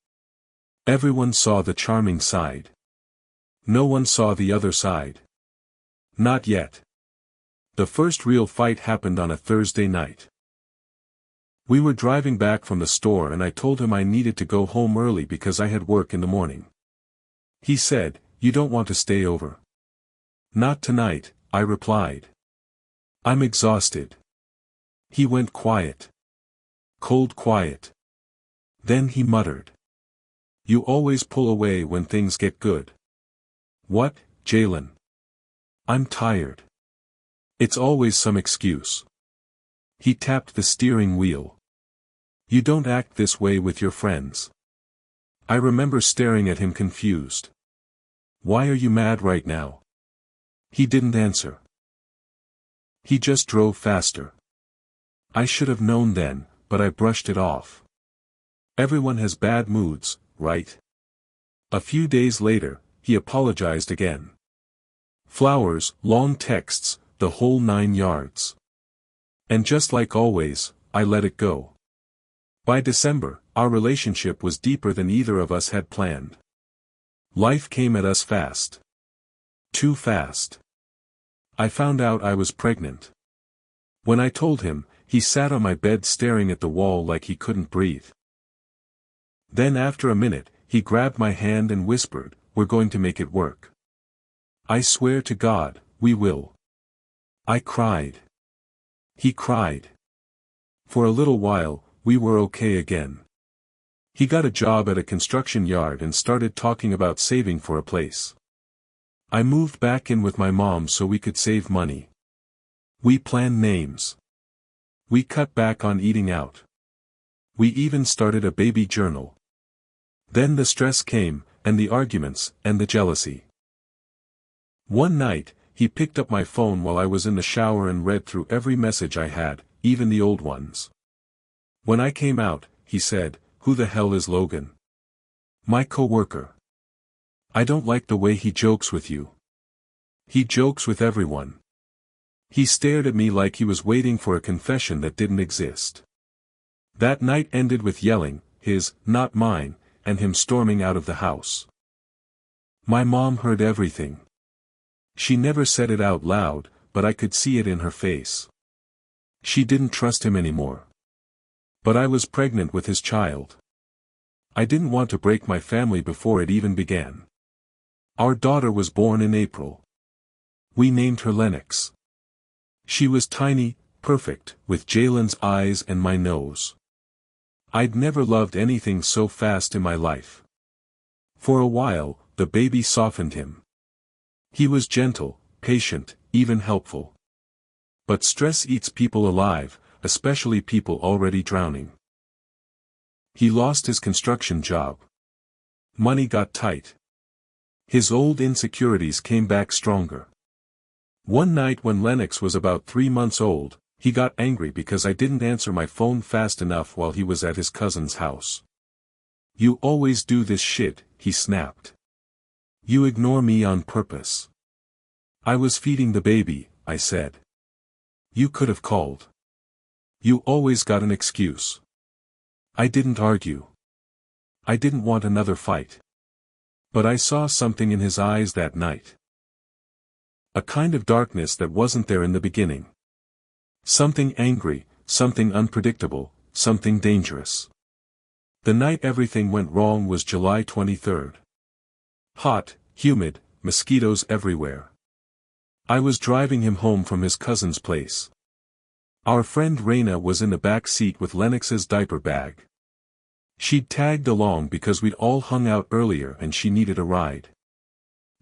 Speaker 1: Everyone saw the charming side. No one saw the other side. Not yet. The first real fight happened on a Thursday night. We were driving back from the store and I told him I needed to go home early because I had work in the morning. He said, "You don't want to stay over?" "Not tonight," I replied. "I'm exhausted." He went quiet. Cold quiet. Then he muttered, "You always pull away when things get good." "What, Jalen?" "I'm tired." It's always some excuse. He tapped the steering wheel. "You don't act this way with your friends." I remember staring at him confused. "Why are you mad right now?" He didn't answer. He just drove faster. I should have known then, but I brushed it off. Everyone has bad moods, right? A few days later, he apologized again. Flowers, long texts, the whole 9 yards. And just like always, I let it go. By December, our relationship was deeper than either of us had planned. Life came at us fast. Too fast. I found out I was pregnant. When I told him, he sat on my bed staring at the wall like he couldn't breathe. Then after a minute, he grabbed my hand and whispered, "We're going to make it work. I swear to God, we will." I cried. He cried. For a little while, we were okay again. He got a job at a construction yard and started talking about saving for a place. I moved back in with my mom so we could save money. We planned names. We cut back on eating out. We even started a baby journal. Then the stress came, and the arguments, and the jealousy. One night, he picked up my phone while I was in the shower and read through every message I had, even the old ones. When I came out, he said, "Who the hell is Logan?" "My coworker. I don't like the way he jokes with you." "He jokes with everyone." He stared at me like he was waiting for a confession that didn't exist. That night ended with yelling, his, not mine, and him storming out of the house. My mom heard everything. She never said it out loud, but I could see it in her face. She didn't trust him anymore. But I was pregnant with his child. I didn't want to break my family before it even began. Our daughter was born in April. We named her Lennox. She was tiny, perfect, with Jalen's eyes and my nose. I'd never loved anything so fast in my life. For a while, the baby softened him. He was gentle, patient, even helpful. But stress eats people alive, especially people already drowning. He lost his construction job. Money got tight. His old insecurities came back stronger. One night when Lennox was about 3 months old, he got angry because I didn't answer my phone fast enough while he was at his cousin's house. "You always do this shit," he snapped. "You ignore me on purpose." "I was feeding the baby," I said. "You could have called." "You always got an excuse." I didn't argue. I didn't want another fight. But I saw something in his eyes that night. A kind of darkness that wasn't there in the beginning. Something angry, something unpredictable, something dangerous. The night everything went wrong was July 23rd. Hot, humid, mosquitoes everywhere. I was driving him home from his cousin's place. Our friend Raina was in the back seat with Lennox's diaper bag. She'd tagged along because we'd all hung out earlier and she needed a ride.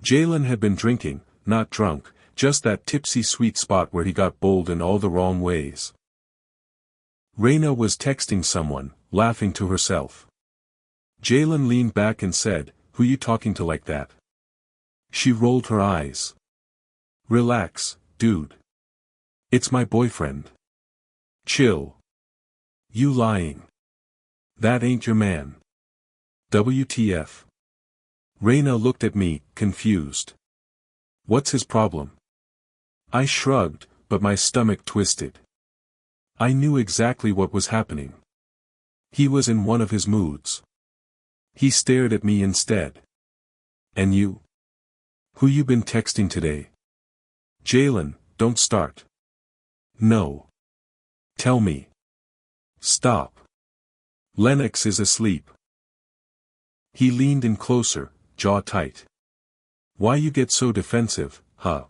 Speaker 1: Jalen had been drinking, not drunk, just that tipsy sweet spot where he got bold in all the wrong ways. Raina was texting someone, laughing to herself. Jalen leaned back and said, "Who you talking to like that?" She rolled her eyes. "Relax, dude. It's my boyfriend. Chill." "You lying. That ain't your man." "WTF?" Raina looked at me, confused. "What's his problem?" I shrugged, but my stomach twisted. I knew exactly what was happening. He was in one of his moods. He stared at me instead. "And you? Who you been texting today?" "Jalen, don't start." "No. Tell me." "Stop. Lennox is asleep." He leaned in closer, jaw tight. "Why you get so defensive, huh?"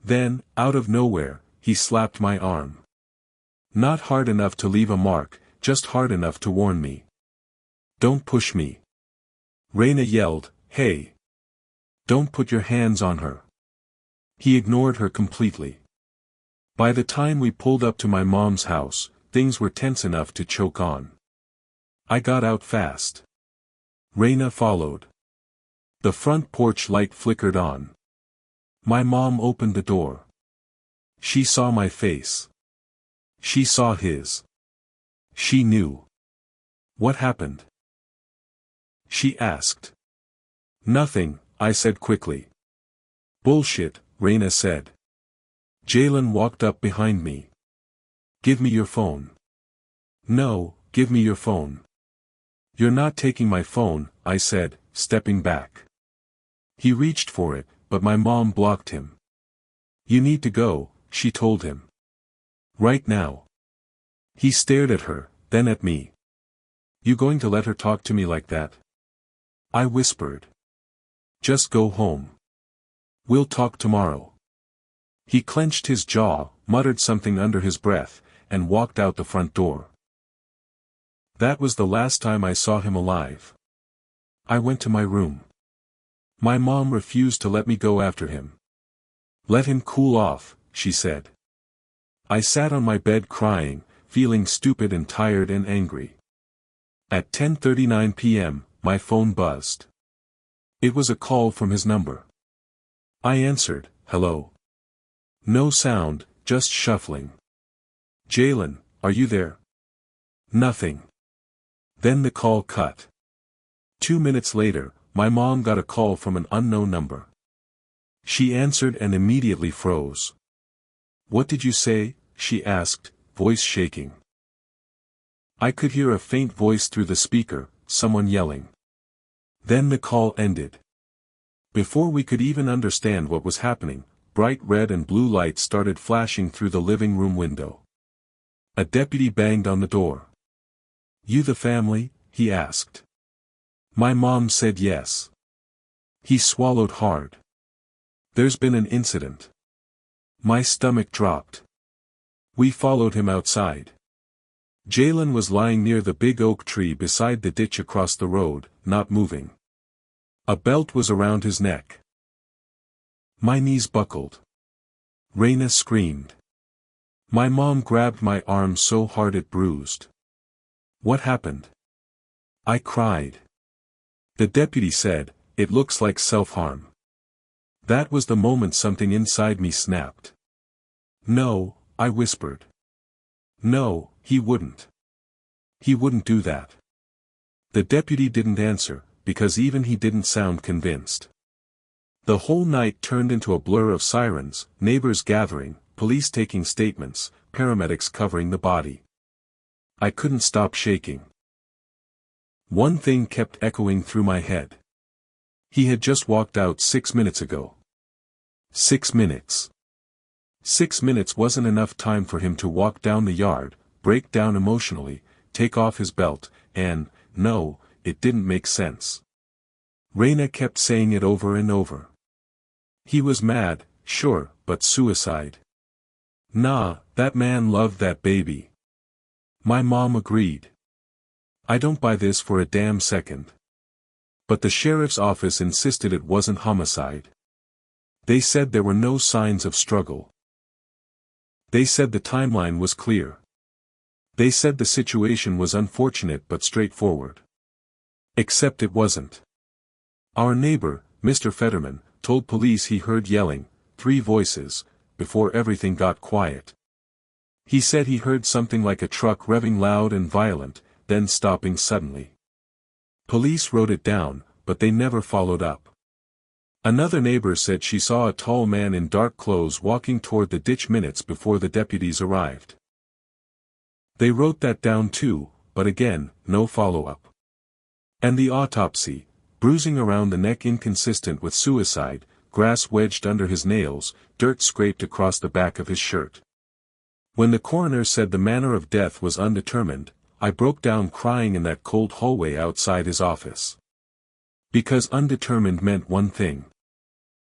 Speaker 1: Then, out of nowhere, he slapped my arm. Not hard enough to leave a mark, just hard enough to warn me. "Don't push me." Raina yelled, "Hey! Don't put your hands on her." He ignored her completely. By the time we pulled up to my mom's house, things were tense enough to choke on. I got out fast. Raina followed. The front porch light flickered on. My mom opened the door. She saw my face. She saw his. She knew. "What happened?" she asked. "Nothing," I said quickly. "Bullshit," Raina said. Jalen walked up behind me. "Give me your phone." "No, give me your phone." "You're not taking my phone," I said, stepping back. He reached for it, but my mom blocked him. "You need to go," she told him. "Right now." He stared at her, then at me. "You going to let her talk to me like that?" I whispered. "Just go home. We'll talk tomorrow." He clenched his jaw, muttered something under his breath, and walked out the front door. That was the last time I saw him alive. I went to my room. My mom refused to let me go after him. "Let him cool off," she said. I sat on my bed crying, feeling stupid and tired and angry. At 10:39 p.m., my phone buzzed. It was a call from his number. I answered, "Hello." No sound, just shuffling. "Jalen, are you there?" Nothing. Then the call cut. 2 minutes later, my mom got a call from an unknown number. She answered and immediately froze. "What did you say?" she asked, voice shaking. I could hear a faint voice through the speaker, someone yelling. Then the call ended. Before we could even understand what was happening, bright red and blue lights started flashing through the living room window. A deputy banged on the door. "You the family?" he asked. My mom said yes. He swallowed hard. "There's been an incident." My stomach dropped. We followed him outside. Jalen was lying near the big oak tree beside the ditch across the road, not moving. A belt was around his neck. My knees buckled. Raina screamed. My mom grabbed my arm so hard it bruised. What happened? I cried. The deputy said, "It looks like self-harm." That was the moment something inside me snapped. "No," I whispered. "No, he wouldn't. He wouldn't do that." The deputy didn't answer, because even he didn't sound convinced. The whole night turned into a blur of sirens, neighbors gathering, police taking statements, paramedics covering the body. I couldn't stop shaking. One thing kept echoing through my head. He had just walked out 6 minutes ago. 6 minutes. 6 minutes wasn't enough time for him to walk down the yard, break down emotionally, take off his belt, and, no, it didn't make sense. Raina kept saying it over and over. He was mad, sure, but suicide? Nah, that man loved that baby. My mom agreed. I don't buy this for a damn second. But the sheriff's office insisted it wasn't homicide. They said there were no signs of struggle. They said the timeline was clear. They said the situation was unfortunate but straightforward. Except it wasn't. Our neighbor, Mr. Fetterman, told police he heard yelling, 3 voices, before everything got quiet. He said he heard something like a truck revving loud and violent, then stopping suddenly. Police wrote it down, but they never followed up. Another neighbor said she saw a tall man in dark clothes walking toward the ditch minutes before the deputies arrived. They wrote that down too, but again, no follow-up. And the autopsy, bruising around the neck inconsistent with suicide, grass wedged under his nails, dirt scraped across the back of his shirt. When the coroner said the manner of death was undetermined, I broke down crying in that cold hallway outside his office. Because undetermined meant one thing.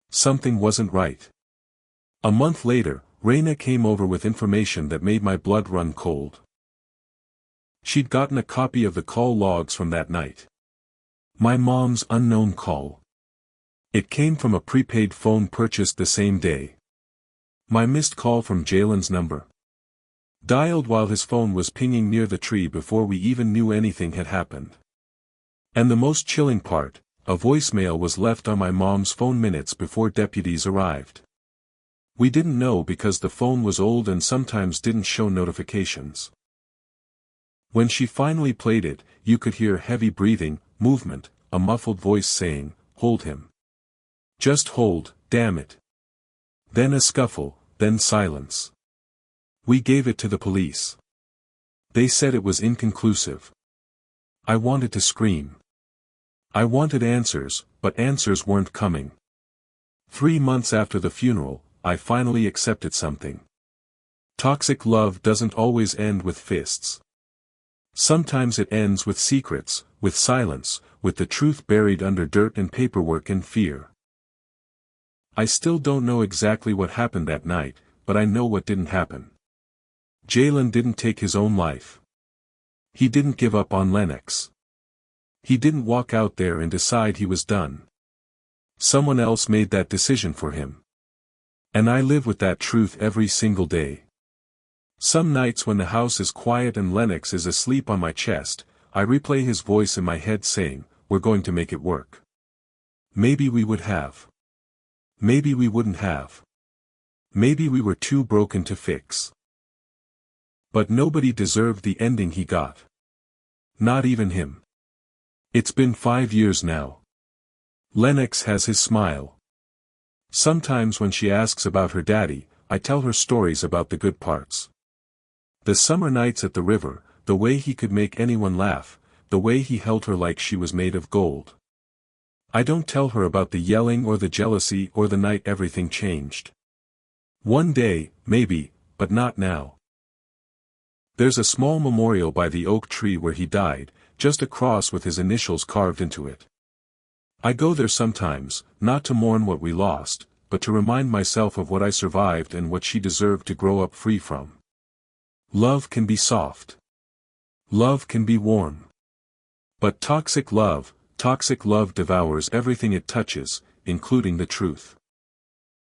Speaker 1: Something wasn't right. A month later, Raina came over with information that made my blood run cold. She'd gotten a copy of the call logs from that night. My mom's unknown call. It came from a prepaid phone purchased the same day. My missed call from Jalen's number. Dialed while his phone was pinging near the tree before we even knew anything had happened. And the most chilling part, a voicemail was left on my mom's phone minutes before deputies arrived. We didn't know because the phone was old and sometimes didn't show notifications. When she finally played it, you could hear heavy breathing, movement, a muffled voice saying, "Hold him. Just hold, damn it." Then a scuffle, then silence. We gave it to the police. They said it was inconclusive. I wanted to scream. I wanted answers, but answers weren't coming. 3 months after the funeral, I finally accepted something. Toxic love doesn't always end with fists. Sometimes it ends with secrets, with silence, with the truth buried under dirt and paperwork and fear. I still don't know exactly what happened that night, but I know what didn't happen. Jalen didn't take his own life. He didn't give up on Lennox. He didn't walk out there and decide he was done. Someone else made that decision for him. And I live with that truth every single day. Some nights when the house is quiet and Lennox is asleep on my chest, I replay his voice in my head saying, "We're going to make it work. Maybe we would have. Maybe we wouldn't have. Maybe we were too broken to fix." But nobody deserved the ending he got. Not even him. It's been 5 years now. Lennox has his smile. Sometimes when she asks about her daddy, I tell her stories about the good parts. The summer nights at the river, the way he could make anyone laugh, the way he held her like she was made of gold. I don't tell her about the yelling or the jealousy or the night everything changed. One day, maybe, but not now. There's a small memorial by the oak tree where he died, just a cross with his initials carved into it. I go there sometimes, not to mourn what we lost, but to remind myself of what I survived and what she deserved to grow up free from. Love can be soft. Love can be warm. But toxic love devours everything it touches, including the truth.